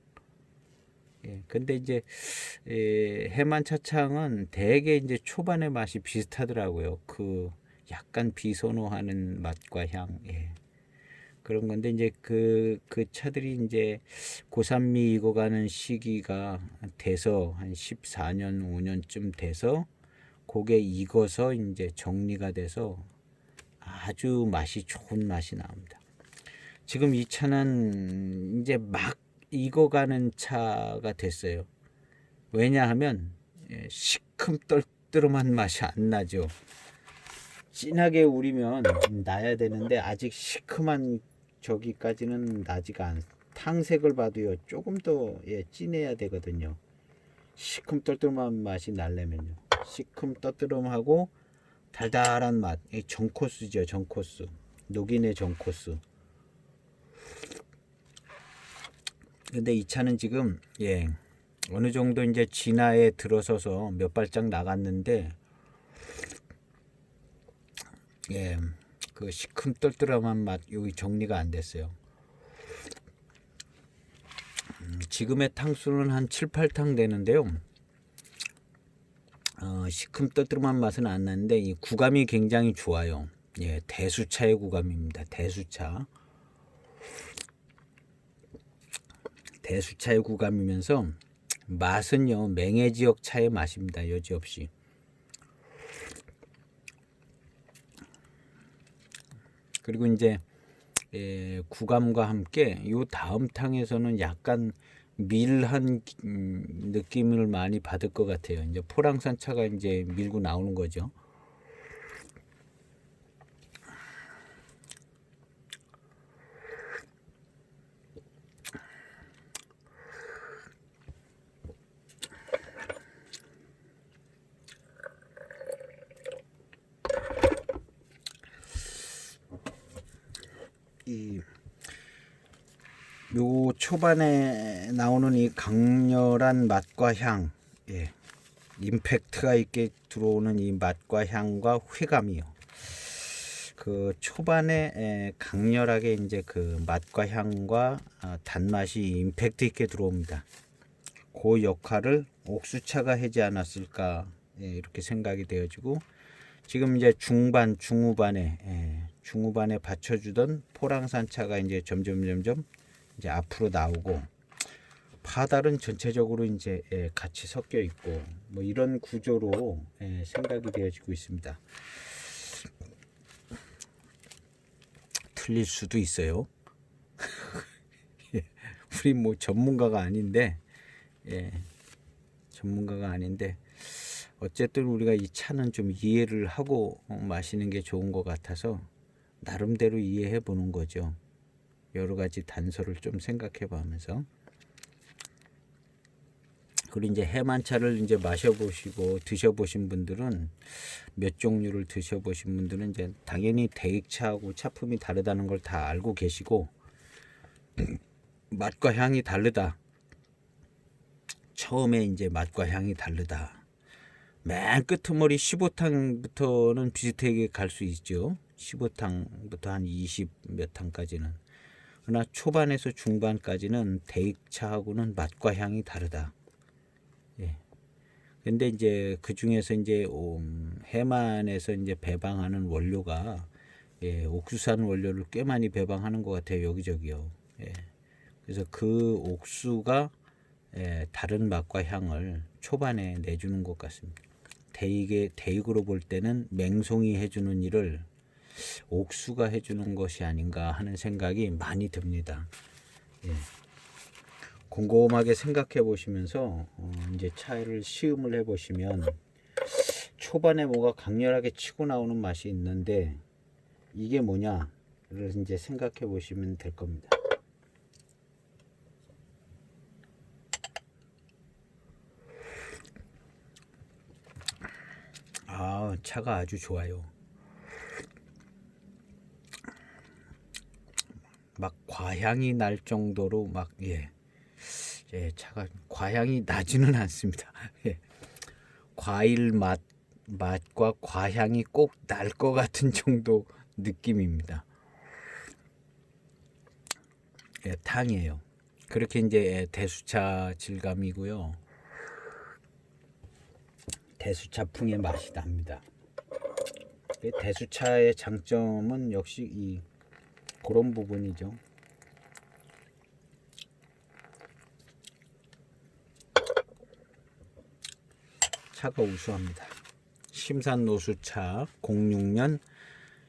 근데 이제 해만 차창은 대개 이제 초반의 맛이 비슷하더라고요. 그 약간 비선호하는 맛과 향. 그런 건데 이제 그 차들이 이제 고산미 익어가는 시기가 돼서 한 14년, 5년쯤 돼서 그게 익어서 이제 정리가 돼서 아주 맛이 좋은 맛이 나옵니다. 지금 이 차는 이제 막 익어가는 차가 됐어요. 왜냐하면 시큼떨뜨름한 맛이 안 나죠. 진하게 우리면 나야 되는데 아직 시큼한 저기까지는 나지가 않. 탕색을 봐도요 조금 더 진해야 되거든요. 시큼떨뜨름한 맛이 나려면요. 시큼떨뜨름하고 달달한 맛, 정코스죠. 정코스, 녹인의 정코스. 근데 이 차는 지금 어느 정도 이제 진화에 들어서서 몇 발짝 나갔는데 그 시큼떨뜨름한 맛 여기 정리가 안 됐어요. 지금의 탕수는 한 7, 8탕 되는데요. 시큼떨뜨름한 맛은 안 나는데 이 구감이 굉장히 좋아요. 대수차의 구감입니다. 대수차의 구감이면서 맛은요 맹해 지역 차의 맛입니다. 여지없이. 그리고 이제 구감과 함께 요 다음 탕에서는 약간 밀한 느낌을 많이 받을 것 같아요. 이제 포랑산 차가 이제 밀고 나오는 거죠. 요 초반에 나오는 이 강렬한 맛과 향, 임팩트가 있게 들어오는 이 맛과 향과 회감이요. 그 초반에 강렬하게 이제 그 맛과 향과 단맛이 임팩트 있게 들어옵니다. 그 역할을 옥수차가 하지 않았을까 이렇게 생각이 되어지고, 지금 이제 중후반에 받쳐주던 포랑산 차가 이제 점점 이제 앞으로 나오고, 파달은 전체적으로 이제 같이 섞여 있고 뭐 이런 구조로 생각이 되어지고 있습니다. 틀릴 수도 있어요. 우리 뭐 전문가가 아닌데 어쨌든 우리가 이 차는 좀 이해를 하고 마시는 게 좋은 것 같아서 나름대로 이해해 보는 거죠. 여러 가지 단서를 좀 생각해 보면서. 그리고 이제 해만차를 이제 마셔보시고 드셔보신 분들은, 몇 종류를 드셔보신 분들은 이제 당연히 대익차하고 차품이 다르다는 걸 다 알고 계시고, 맛과 향이 다르다. 처음에 이제 맛과 향이 다르다. 맨 끄트머리 15탕부터는 비슷하게 갈 수 있죠. 15탕부터 한 20 몇 탕까지는. 그러나 초반에서 중반까지는 대익차하고는 맛과 향이 다르다. 근데 이제 그 중에서 이제 해만에서 이제 배방하는 원료가 옥수수산 원료를 꽤 많이 배방하는 것 같아요. 여기저기요. 그래서 그 옥수가 다른 맛과 향을 초반에 내주는 것 같습니다. 대익으로 볼 때는 맹송이 해주는 일을 옥수가 해주는 것이 아닌가 하는 생각이 많이 듭니다. 곰곰하게 생각해 보시면서 이제 차를 시음을 해 보시면 초반에 뭐가 강렬하게 치고 나오는 맛이 있는데 이게 뭐냐를 이제 생각해 보시면 될 겁니다. 차가 아주 좋아요. 막 과향이 날 정도로 차가 과향이 나지는 않습니다. 과일 맛과 과향이 꼭 날 것 같은 정도 느낌입니다. 탕이에요. 그렇게 이제 대수차 질감이고요. 대수차풍의 맛이 납니다. 대수차의 장점은 역시 그런 부분이죠. 차가 우수합니다. 심산노수차 06년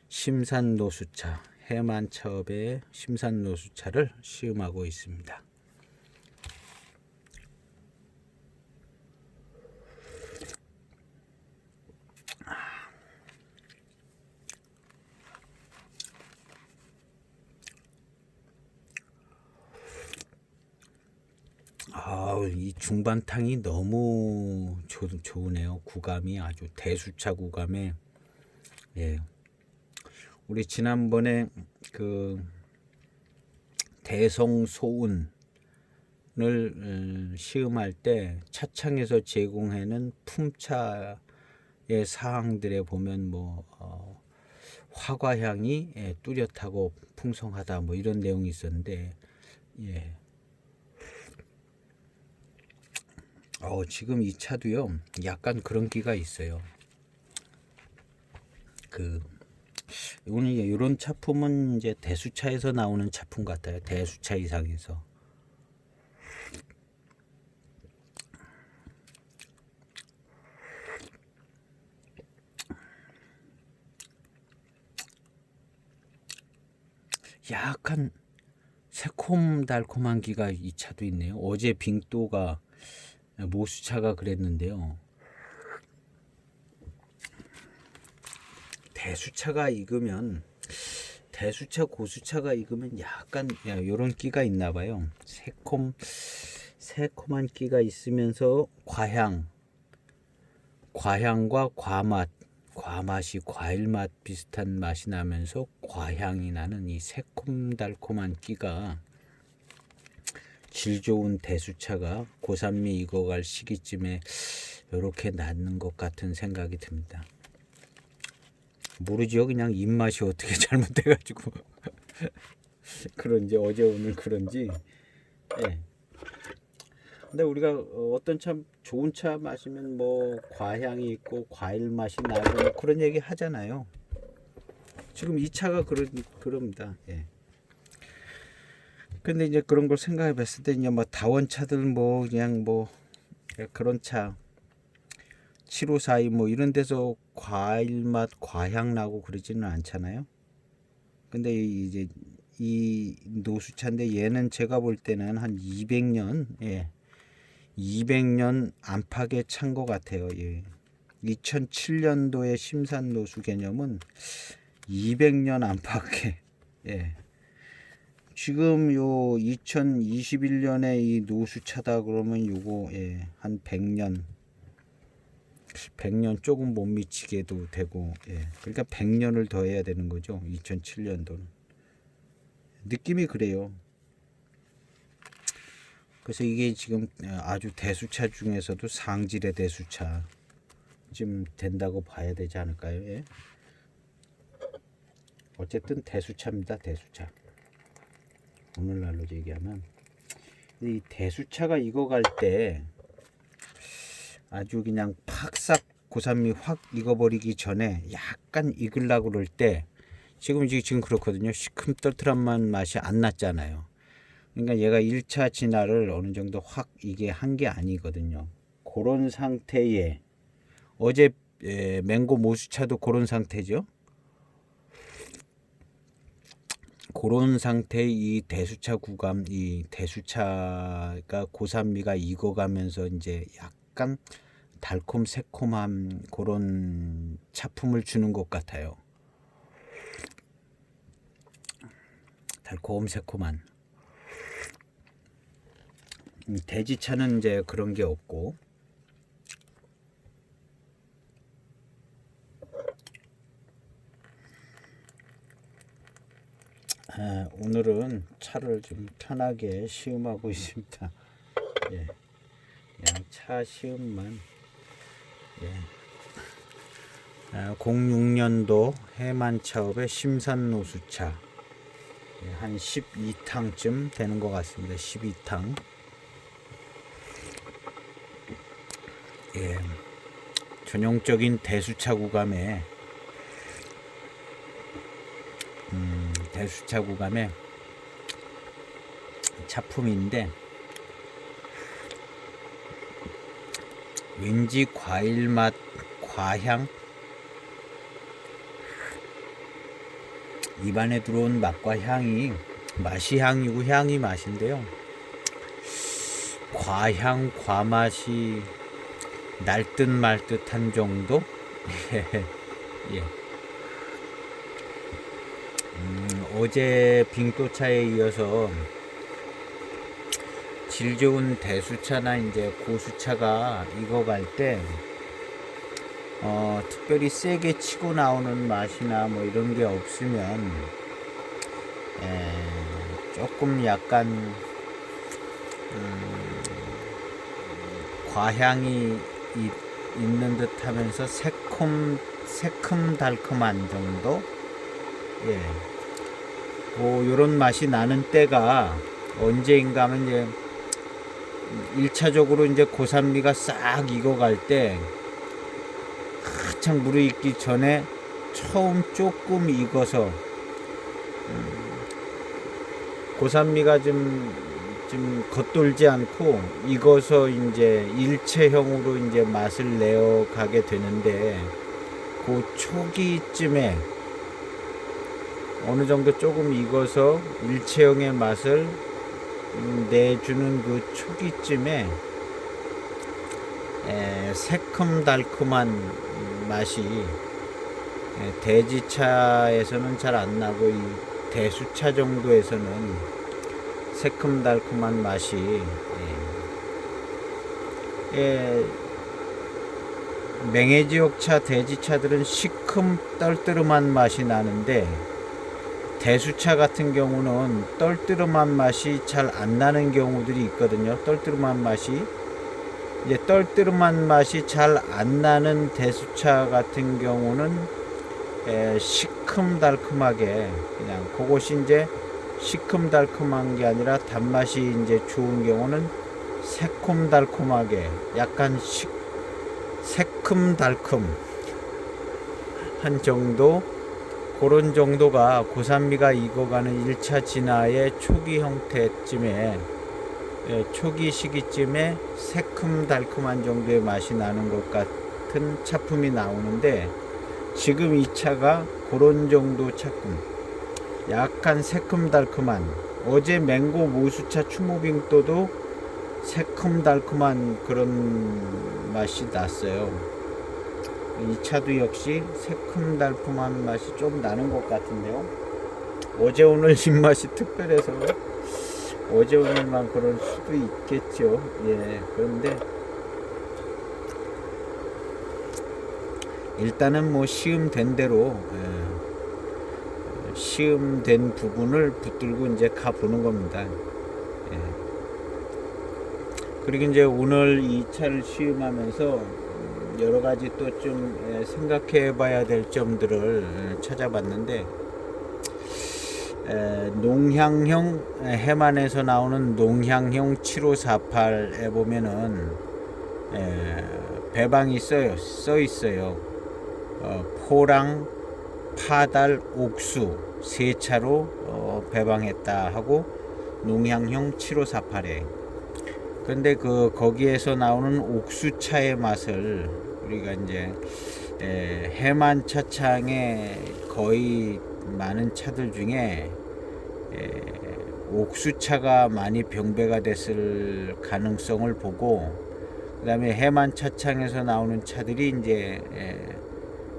심산노수차 해만차업의 심산노수차를 시음하고 있습니다. 이 중반탕이 너무 좋으네요. 구감이 아주 대수차 구감에 우리 지난번에 그 대성소운을 시음할 때 차창에서 제공하는 품차의 사항들에 보면 화과향이 뚜렷하고 풍성하다 이런 내용이 있었는데 지금 이 차도요 약간 그런 기가 있어요. 오늘 이런 차품은 이제 대수차에서 나오는 차품 같아요. 대수차 이상에서. 약간 새콤달콤한 기가 이 차도 있네요. 어제 빙도가 모수차가 그랬는데요. 대수차 고수차가 익으면 약간 요런 끼가 있나 봐요. 새콤한 끼가 있으면서 과향과 과맛이 과일맛 비슷한 맛이 나면서 과향이 나는 이 새콤달콤한 끼가 질 좋은 대수차가 고산미 익어갈 시기쯤에 이렇게 낳는 것 같은 생각이 듭니다. 모르지요. 그냥 입맛이 어떻게 잘못돼가지고 그런지 어제 오늘 그런지. 근데 우리가 어떤 참 좋은 차 마시면 과향이 있고 과일 맛이 나고 그런 얘기 하잖아요. 지금 이 차가 그럽니다. 근데 이제 그런 걸 생각해 봤을 때 이제 다원차들 그냥 그런 차 7542 이런 데서 과일 맛 과향 나고 그러지는 않잖아요. 근데 이제 이 노수차인데 얘는 제가 볼 때는 한 200년 200년 안팎에 찬 것 같아요. 2007년도의 심산노수 개념은 200년 안팎에 지금 요 2021년에 이 노수차다 그러면 요거 한 100년 조금 못 미치게도 되고 그러니까 100년을 더 해야 되는 거죠. 2007년도는 느낌이 그래요. 그래서 이게 지금 아주 대수차 중에서도 상질의 대수차 좀 된다고 봐야 되지 않을까요? 어쨌든 대수차입니다. 대수차. 오늘날로 얘기하면 이 대수차가 익어갈 때 아주 그냥 팍싹 고산미 확 익어버리기 전에 약간 익으려고 그럴 때 지금 그렇거든요. 시큼떨떨한 맛이 안 났잖아요. 그러니까 얘가 1차 진화를 어느 정도 확 이게 한 게 아니거든요. 그런 상태에 어제 맹고 모수차도 그런 상태죠. 그런 상태의 이 대수차 구감, 이 대수차가 고산미가 익어가면서 이제 약간 달콤 새콤한 그런 차품을 주는 것 같아요. 달콤 새콤한. 돼지차는 이제 그런 게 없고. 오늘은 차를 좀 편하게 시음하고 있습니다. 예, 그냥 차 시음만. 예. 06년도 해만차업의 심산노수차. 예, 한 12탕쯤 되는 것 같습니다. 12탕. 예, 전형적인 대수차 구감에 차품인데 왠지 과일 맛, 과향, 입안에 들어온 맛과 향이 맛이 향이고 향이 맛인데요. 과향, 과맛이 날듯 말듯한 정도. 예. 어제 빙도차에 이어서 질 좋은 대수차나 이제 고수차가 익어갈 때 특별히 세게 치고 나오는 맛이나 뭐 이런 게 없으면 조금 약간 과향이 있는 듯 하면서 새콤달콤한 정도. 예. 요런 맛이 나는 때가 언제인가 하면 이제 1차적으로 이제 고산미가 싹 익어갈 때 한창 무르익기 전에 처음 조금 익어서 고산미가 좀 겉돌지 않고 익어서 이제 일체형으로 이제 맛을 내어 가게 되는데 그 초기쯤에 어느 정도 조금 익어서 일체형의 맛을 내주는 그 초기쯤에 새콤달콤한 맛이 돼지차에서는 잘 안 나고 이 대수차 정도에서는 새콤달콤한 맛이 맹해지옥차, 돼지차들은 시큼 떨뜨름한 맛이 나는데 대수차 같은 경우는 떨뜨름한 맛이 잘 안 나는 경우들이 있거든요. 떨뜨름한 맛이 잘 안 나는 대수차 같은 경우는 시큼달콤하게 그냥 그것이 이제 시큼달콤한 게 아니라 단맛이 이제 좋은 경우는 새콤달콤하게 약간 새큼달콤 한 정도, 그런 정도가 고산미가 익어가는 1차 진화의 초기 형태쯤에 초기 시기쯤에 새큼달콤한 정도의 맛이 나는 것 같은 차품이 나오는데 지금 이 차가 그런 정도 차품, 약간 새큼달콤한, 어제 맹고 모수차 추모빙도도 새큼달콤한 그런 맛이 났어요. 이 차도 역시 새큼달콤한 맛이 좀 나는 것 같은데요. 어제 오늘 입맛이 특별해서 어제 오늘만 그럴 수도 있겠죠. 예, 그런데 일단은 뭐 시음된 대로 시음된 부분을 붙들고 이제 가보는 겁니다. 예. 그리고 이제 오늘 이 차를 시음하면서 여러 가지 또 좀 생각해 봐야 될 점들을 찾아봤는데, 농향형 해만에서 나오는 농향형 7548에 보면은 배방이 써 있어요. 포랑, 파달, 옥수 세 차로 배방했다 하고 농향형 7548에. 근데 거기에서 나오는 옥수차의 맛을 우리가 이제 해만 차창에 거의 많은 차들 중에 옥수차가 많이 병배가 됐을 가능성을 보고, 그 다음에 해만 차창에서 나오는 차들이 이제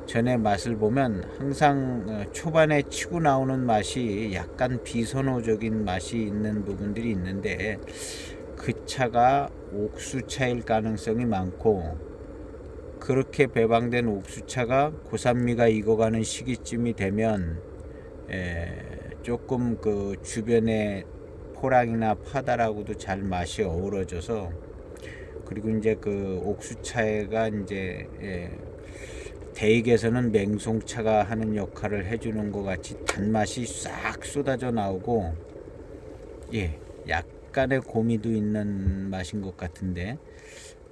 전에 맛을 보면 항상 초반에 치고 나오는 맛이 약간 비선호적인 맛이 있는 부분들이 있는데, 그 차가 옥수차일 가능성이 많고, 그렇게 배방된 옥수차가 고산미가 익어가는 시기쯤이 되면 조금 그 주변에 포랑이나 파달하고도 잘 맛이 어우러져서, 그리고 이제 그 옥수차가 이제 대익에서는 맹송차가 하는 역할을 해주는 것 같이 단맛이 싹 쏟아져 나오고, 약간의 고미도 있는 맛인 것 같은데,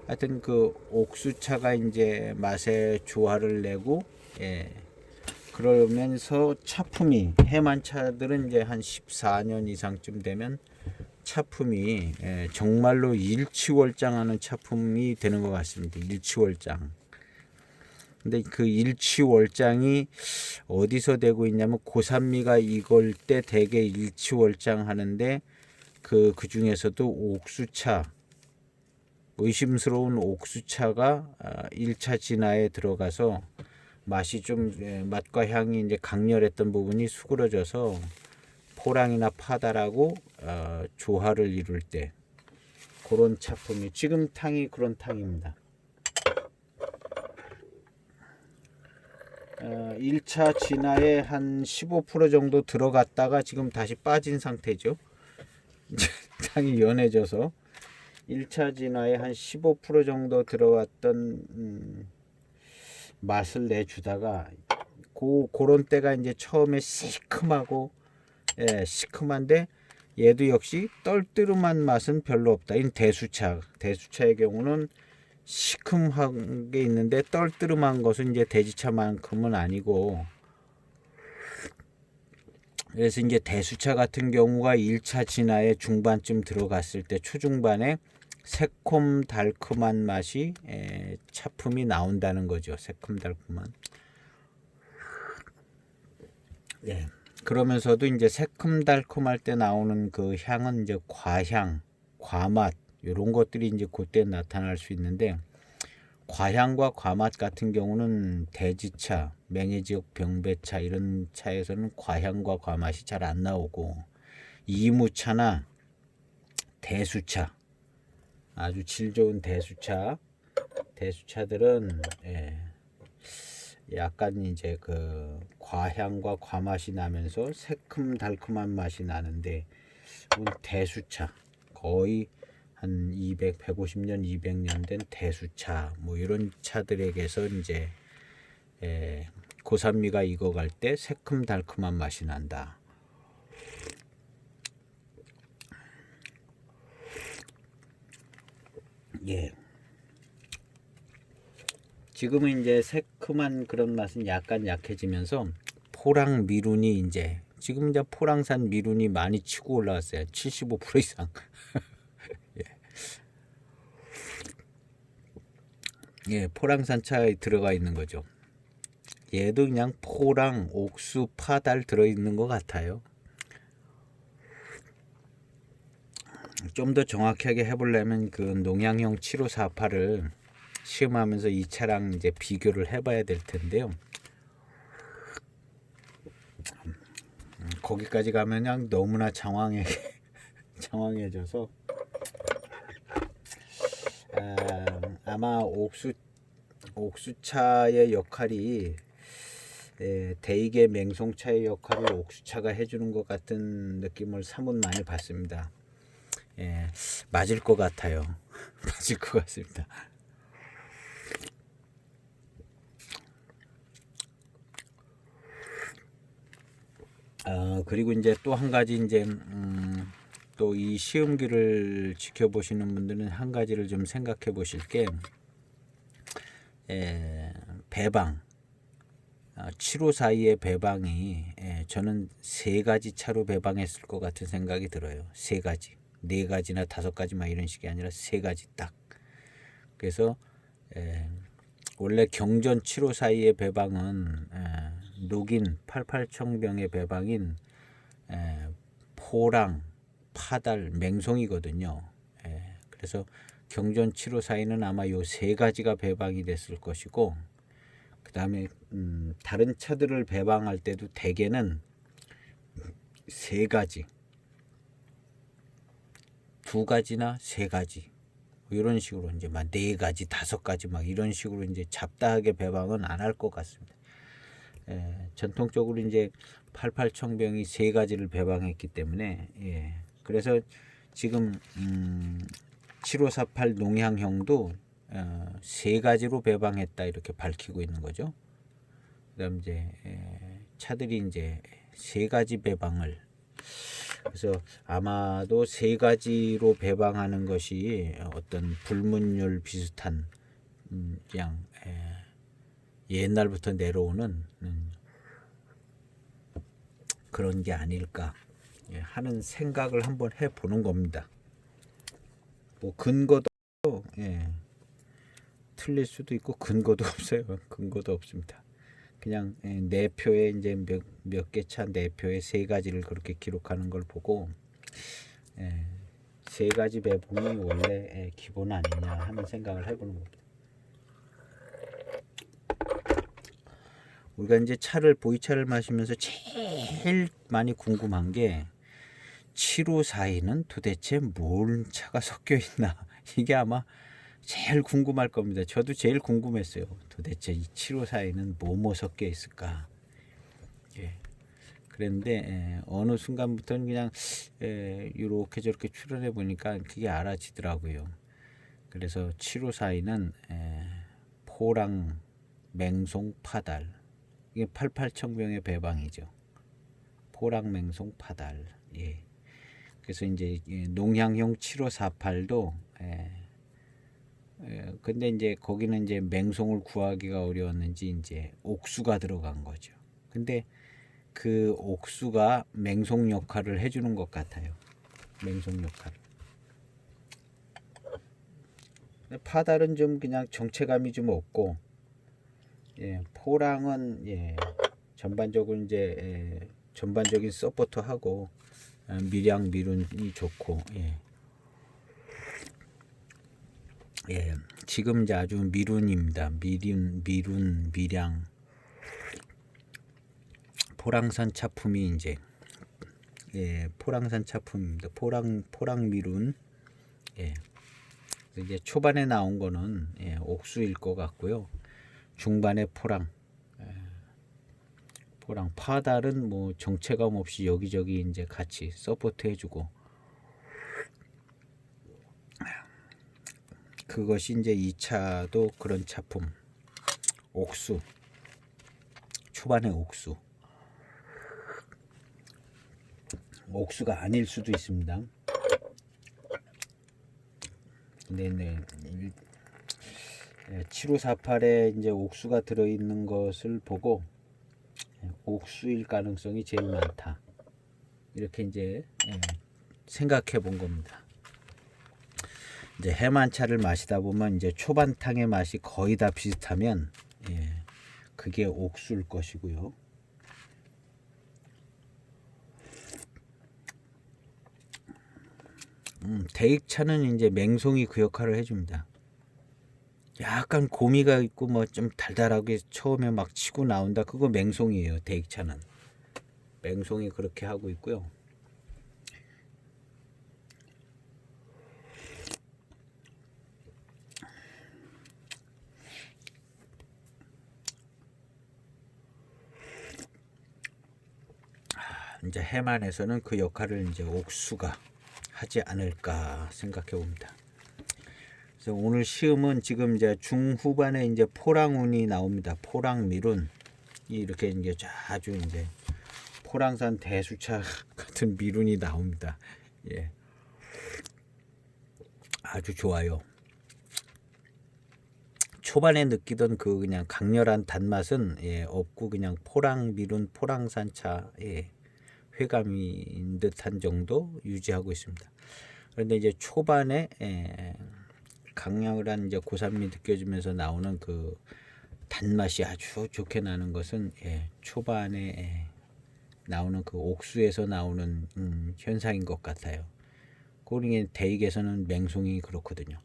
하여튼 그 옥수차가 이제 맛의 조화를 내고, 그러면서 차품이, 해만 차들은 이제 한 14년 이상쯤 되면 차품이 정말로 일치월장하는 차품이 되는 것 같습니다. 일치월장. 근데 그 일치월장이 어디서 되고 있냐면, 고산미가 익을 때 대개 일치월장 하는데, 그 중에서도 옥수차, 의심스러운 옥수차가 1차 진화에 들어가서 맛이 좀, 맛과 향이 이제 강렬했던 부분이 수그러져서 포랑이나 파달하고 조화를 이룰 때 그런 차품이, 지금 탕이 그런 탕입니다. 1차 진화에 한 15% 정도 들어갔다가 지금 다시 빠진 상태죠. 탕이 연해져서 1차 진화에 한 15% 정도 들어왔던 맛을 내주다가 그런 때가 이제 처음에 시큼하고, 시큼한데 얘도 역시 떨뜨름한 맛은 별로 없다. 이 대수차의 경우는 시큼한 게 있는데 떨뜨름한 것은 이제 대지차만큼은 아니고, 그래서 이제 대수차 같은 경우가 1차 진화에 중반쯤 들어갔을 때, 초중반에 새콤 달콤한 맛이 차품이 나온다는 거죠. 새콤 달콤한. 그러면서도 이제 새콤 달콤할 때 나오는 그 향은 이제 과향, 과맛, 이런 것들이 이제 그때 나타날 수 있는데, 과향과 과맛 같은 경우는 대지차, 맹해지역 병배차 이런 차에서는 과향과 과맛이 잘 안 나오고, 이무차나 대수차, 아주 질 좋은 대수차들은 약간 이제 그 과향과 과맛이 나면서 새콤 달콤한 맛이 나는데, 대수차 거의 한 150년 200년 된 대수차, 뭐 이런 차들에게서 이제 고산미가 익어갈 때 새콤 달콤한 맛이 난다. 지금은 이제 새콤한 그런 맛은 약간 약해지면서 포랑 미룬이 이제, 지금 이제 포랑산 미룬이 많이 치고 올라왔어요. 75% 이상. 포랑산 차에 들어가 있는 거죠. 얘도 그냥 포랑, 옥수, 파달 들어있는 것 같아요. 좀 더 정확하게 해보려면 그 농양형 7548을 시험하면서 이 차랑 이제 비교를 해봐야 될 텐데요. 거기까지 가면 그냥 너무나 장황해져서 아마 옥수차의 역할이, 대익의 맹송차의 역할을 옥수차가 해주는 것 같은 느낌을 사뭇 많이 받습니다. 맞을 것 같아요. 맞을 것 같습니다. 그리고 이제 또 한 가지 이제 또 이 시험기를 지켜보시는 분들은 한 가지를 좀 생각해 보실 게 배방 7호 사이의 배방이 저는 세 가지 차로 배방했을 것 같은 생각이 들어요. 세 가지, 네 가지나 다섯 가지 막 이런 식이 아니라 세 가지 딱. 그래서 원래 경전 7호 사이의 배방은 녹인 88청병의 배방인 포랑, 파달, 맹송이거든요. 그래서 경전 7호 사이는 아마 요 세 가지가 배방이 됐을 것이고, 그 다음에 다른 차들을 배방할 때도 대개는 세 가지, 두 가지나 세 가지 이런 식으로 이제 막 네 가지, 다섯 가지 막 이런 식으로 이제 잡다하게 배방은 안 할 것 같습니다. 전통적으로 이제 88청병이 세 가지를 배방했기 때문에 그래서 지금 7548 농향형도 세 가지로 배방했다 이렇게 밝히고 있는 거죠. 그다음 이제 차들이 이제 세 가지 배방을, 그래서 아마도 세 가지로 배방하는 것이 어떤 불문율 비슷한 그냥 옛날부터 내려오는 그런 게 아닐까 하는 생각을 한번 해보는 겁니다. 뭐 근거도 틀릴 수도 있고 근거도 없어요. 근거도 없습니다. 그냥 내표에 이제 몇 개 차 내표에 세 가지를 그렇게 기록하는 걸 보고 세 가지 배분이 원래 기본 아니냐 하는 생각을 해보는 겁니다. 우리가 이제 보이차를 마시면서 제일 많이 궁금한 게 7542는 도대체 뭔 차가 섞여 있나, 이게 아마 제일 궁금할 겁니다. 저도 제일 궁금했어요. 도대체 이 7542는 뭐뭐 섞여 있을까. 그런데 어느 순간부터는 그냥 이렇게 저렇게 추론해 보니까 그게 알아지더라고요. 그래서 7542는 포랑, 맹송, 파달, 이게 88청병의 배방이죠. 포랑, 맹송, 파달. 그래서 이제 농향형 7548도 근데 이제 거기는 이제 맹송을 구하기가 어려웠는지 이제 옥수가 들어간 거죠. 근데 그 옥수가 맹송 역할을 해주는 것 같아요. 맹송 역할을. 파달은 좀 그냥 정체감이 좀 없고, 포랑은 전반적으로 이제 전반적인 서포터하고 미량 미룬이 좋고, 지금 이제 아주 미룬입니다. 미량. 포랑산 차품이 이제 포랑산 차품입니다. 포랑 미룬. 이제 초반에 나온 거는 옥수일 것 같고요. 중반에 포랑 파달은 뭐 정체감 없이 여기저기 이제 같이 서포트 해주고, 그것이 이제 2차도 그런 차품. 옥수, 초반에 옥수가 아닐 수도 있습니다. 네네. 7548에 이제 옥수가 들어있는 것을 보고 옥수일 가능성이 제일 많다, 이렇게 이제 생각해 본 겁니다. 이제 해만차를 마시다 보면 이제 초반탕의 맛이 거의 다 비슷하면 그게 옥수일 것이고요. 대익차는 이제 맹송이 그 역할을 해줍니다. 약간 고미가 있고 뭐 좀 달달하게 처음에 막 치고 나온다, 그거 맹송이에요. 대익차는 맹송이 그렇게 하고 있고요. 이제 해만에서는 그 역할을 이제 옥수가 하지 않을까 생각해 봅니다. 그래서 오늘 시험은 지금 이제 중후반에 이제 포랑운이 나옵니다. 포랑 미룬, 이렇게 이제 아주 이제 포랑산 대수차 같은 미룬이 나옵니다. 아주 좋아요. 초반에 느끼던 그 그냥 강렬한 단맛은 없고 그냥 포랑 미룬 포랑산차 회감인 듯한 정도 유지하고 있습니다. 그런데 이제 초반에 강렬한 이제 고산미 느껴지면서 나오는 그 단맛이 아주 좋게 나는 것은 초반에 나오는 그 옥수에서 나오는 현상인 것 같아요. 꼬링의 대익에서는 맹송이 그렇거든요.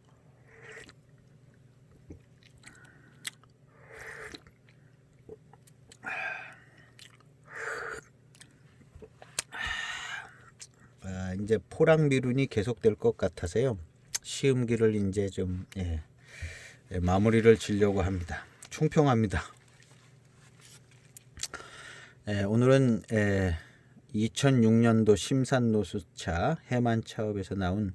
이제 포랑 미룬이 계속될 것 같아서요. 시음기를 이제 좀 마무리를 지려고 합니다. 총평합니다. 오늘은 2006년도 심산노수차 해만차업에서 나온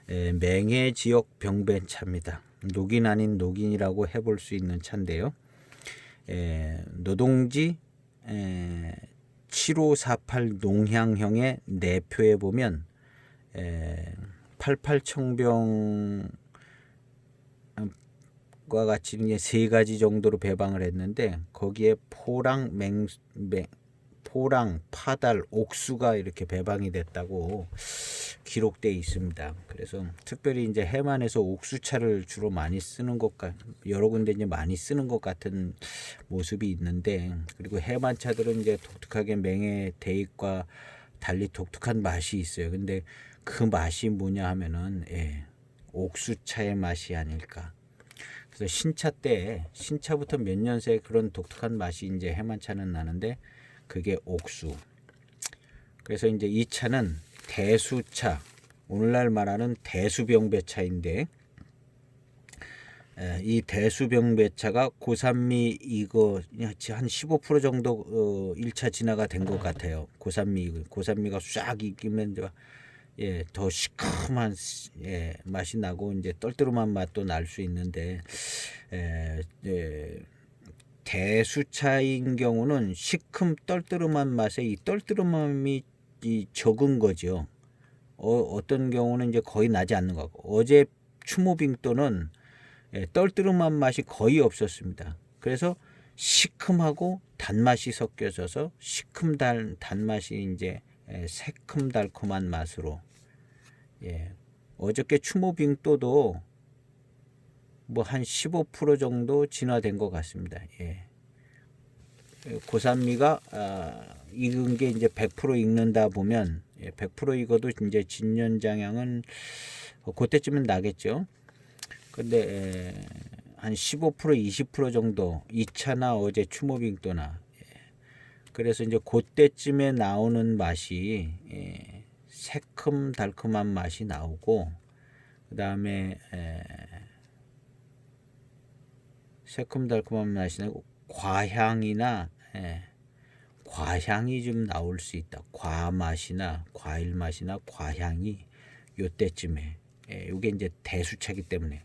맹해지역 병배차입니다. 녹인 아닌 녹인이라고 해볼 수 있는 차인데요. 노동지 7548 농향형의 내표에 보면 88청병과 같이 이제 세 가지 정도로 배방을 했는데 거기에 포랑, 파달, 옥수가 이렇게 배방이 됐다고 기록되어 있습니다. 그래서 특별히 이제 해만에서 옥수차를 주로 많이 쓰는 여러 군데 이제 많이 쓰는 것 같은 모습이 있는데, 그리고 해만차들은 이제 독특하게 맹의 대익과 달리 독특한 맛이 있어요. 근데 그 맛이 뭐냐 하면은 옥수차의 맛이 아닐까. 그래서 신차부터 몇 년 새 그런 독특한 맛이 이제 해만차는 나는데 그게 옥수. 그래서 이제 이 차는 대수차, 오늘날 말하는 대수병배차인데 이 대수병배차가 고산미 이거 한 15% 정도 1차 진화가 된 것 같아요. 고산미가 싹 익으면 더 시큼한 맛이 나고 이제 떨떠름한 맛도 날 수 있는데 대수차인 경우는 시큼 떨떠름한 맛에 이 떨떠름함이 적은 거죠. 어떤 경우는 이제 거의 나지 않는 것 같고, 어제 추모빙도는 떨떠름한 맛이 거의 없었습니다. 그래서 시큼하고 단맛이 섞여져서 단맛이 이제 새큼달콤한 맛으로 어저께 추모빙도도 뭐 한 15% 정도 진화된 것 같습니다. 고산미가 익은 게 이제 100% 익는다 보면 100% 익어도 이제 진년장향은 그때쯤은 나겠죠. 근데 한 15% 20% 정도 2차나 어제 추모빙도나 그래서 이제 그때쯤에 나오는 맛이 새큼 달콤한 맛이 나오고, 그 다음에 새콤달콤한 맛이 나고 과향이나 과향이 좀 나올 수 있다. 과맛이나 과일 맛이나 과향이 요때쯤에 이게 이제 대수차기 때문에,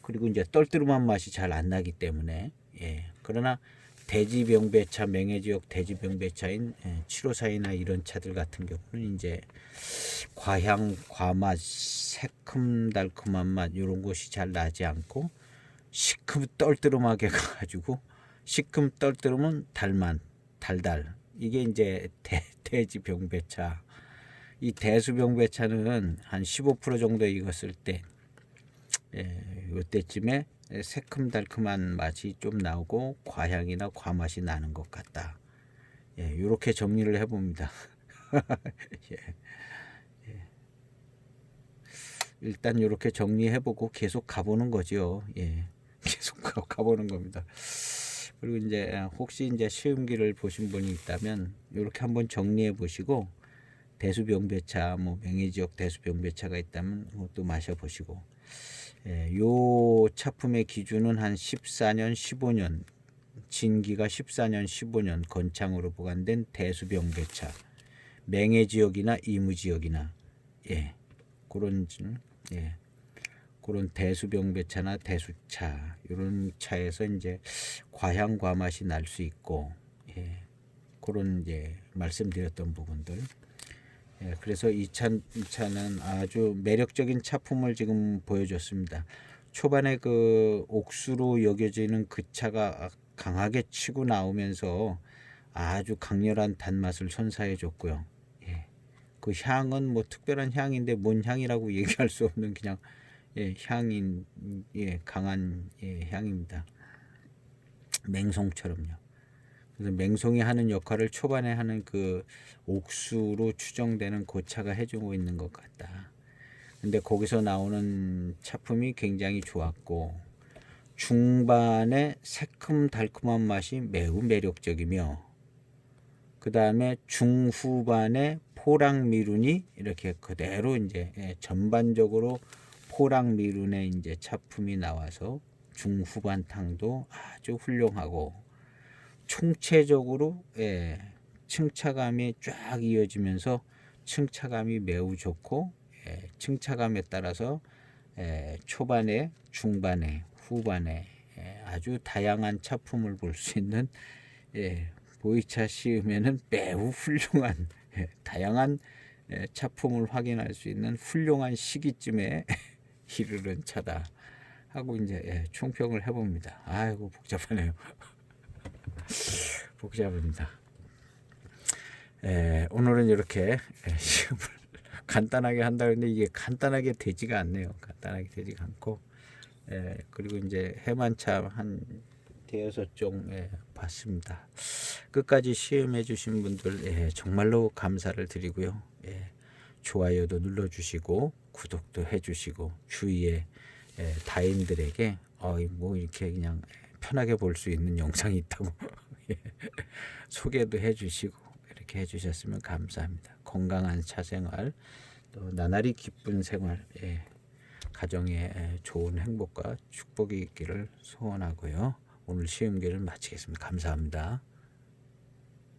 그리고 이제 떨떠름한 맛이 잘 안 나기 때문에 그러나 대지병배차, 맹해지역 대지병배차인 754이나 이런 차들 같은 경우는 이제 과향, 과맛, 새큼달콤한 맛 이런 것이 잘 나지 않고 시큼 떨떠름하게 가가지고, 시큼 떨떠름은 달달. 이게 이제 대지병배차. 이 대수병배차는 한 15% 정도 익었을 때, 이때쯤에 새큼달콤한 맛이 좀 나오고 과향이나 과맛이 나는 것 같다. 이렇게 정리를 해봅니다. 일단 이렇게 정리해보고 계속 가보는 거죠. 계속 가보는 겁니다. 그리고 이제 혹시 이제 시음기를 보신 분이 있다면 이렇게 한번 정리해 보시고, 대수병배차, 뭐 맹해지역 대수병배차가 있다면 또 마셔보시고, 요 차품의 기준은 한 14년, 15년, 진기가 14년, 15년 건창으로 보관된 대수병배차, 맹해지역이나 이무지역이나 그런 대수병배차나 대수차 이런 차에서 이제 과향 과맛이 날 수 있고, 그런 이제 말씀드렸던 부분들 예, 그래서 이 차는 아주 매력적인 차품을 지금 보여줬습니다. 초반에 그 옥수로 여겨지는 그 차가 강하게 치고 나오면서 아주 강렬한 단맛을 선사해 줬고요. 예, 그 향은 뭐 특별한 향인데 뭔 향이라고 얘기할 수 없는 그냥 향인 강한 향입니다. 맹송처럼요. 그래서 맹송이 하는 역할을 초반에 하는 그 옥수로 추정되는 고차가 해주고 있는 것 같다. 근데 거기서 나오는 차품이 굉장히 좋았고 중반에 새콤달콤한 맛이 매우 매력적이며 그 다음에 중후반에 포랑미룬이 이렇게 그대로 이제 전반적으로 포랑미룬의 이제 차품이 나와서 중후반 탕도 아주 훌륭하고 총체적으로 층차감이 쫙 이어지면서 층차감이 매우 좋고 층차감에 따라서 초반에 중반에 후반에 아주 다양한 차품을 볼 수 있는 보이차 시음에는 매우 훌륭한 다양한 차품을 확인할 수 있는 훌륭한 시기쯤에 이르는 차다 하고 이제 총평을 해봅니다. 아이고 복잡하네요. 복잡합니다. 오늘은 이렇게 시험을 간단하게 한다 근데 이게 간단하게 되지가 않네요. 간단하게 되지가 않고 그리고 이제 해만차 한 대여섯 종 봤습니다. 끝까지 시험해 주신 분들 정말로 감사를 드리고요. 좋아요도 눌러주시고 구독도 해주시고 주위에 다인들에게 뭐 이렇게 그냥 편하게 볼 수 있는 영상이 있다고 소개도 해주시고 이렇게 해주셨으면 감사합니다. 건강한 차생활 또 나날이 기쁜 생활 가정에 좋은 행복과 축복이 있기를 소원하고요. 오늘 시험기를 마치겠습니다. 감사합니다.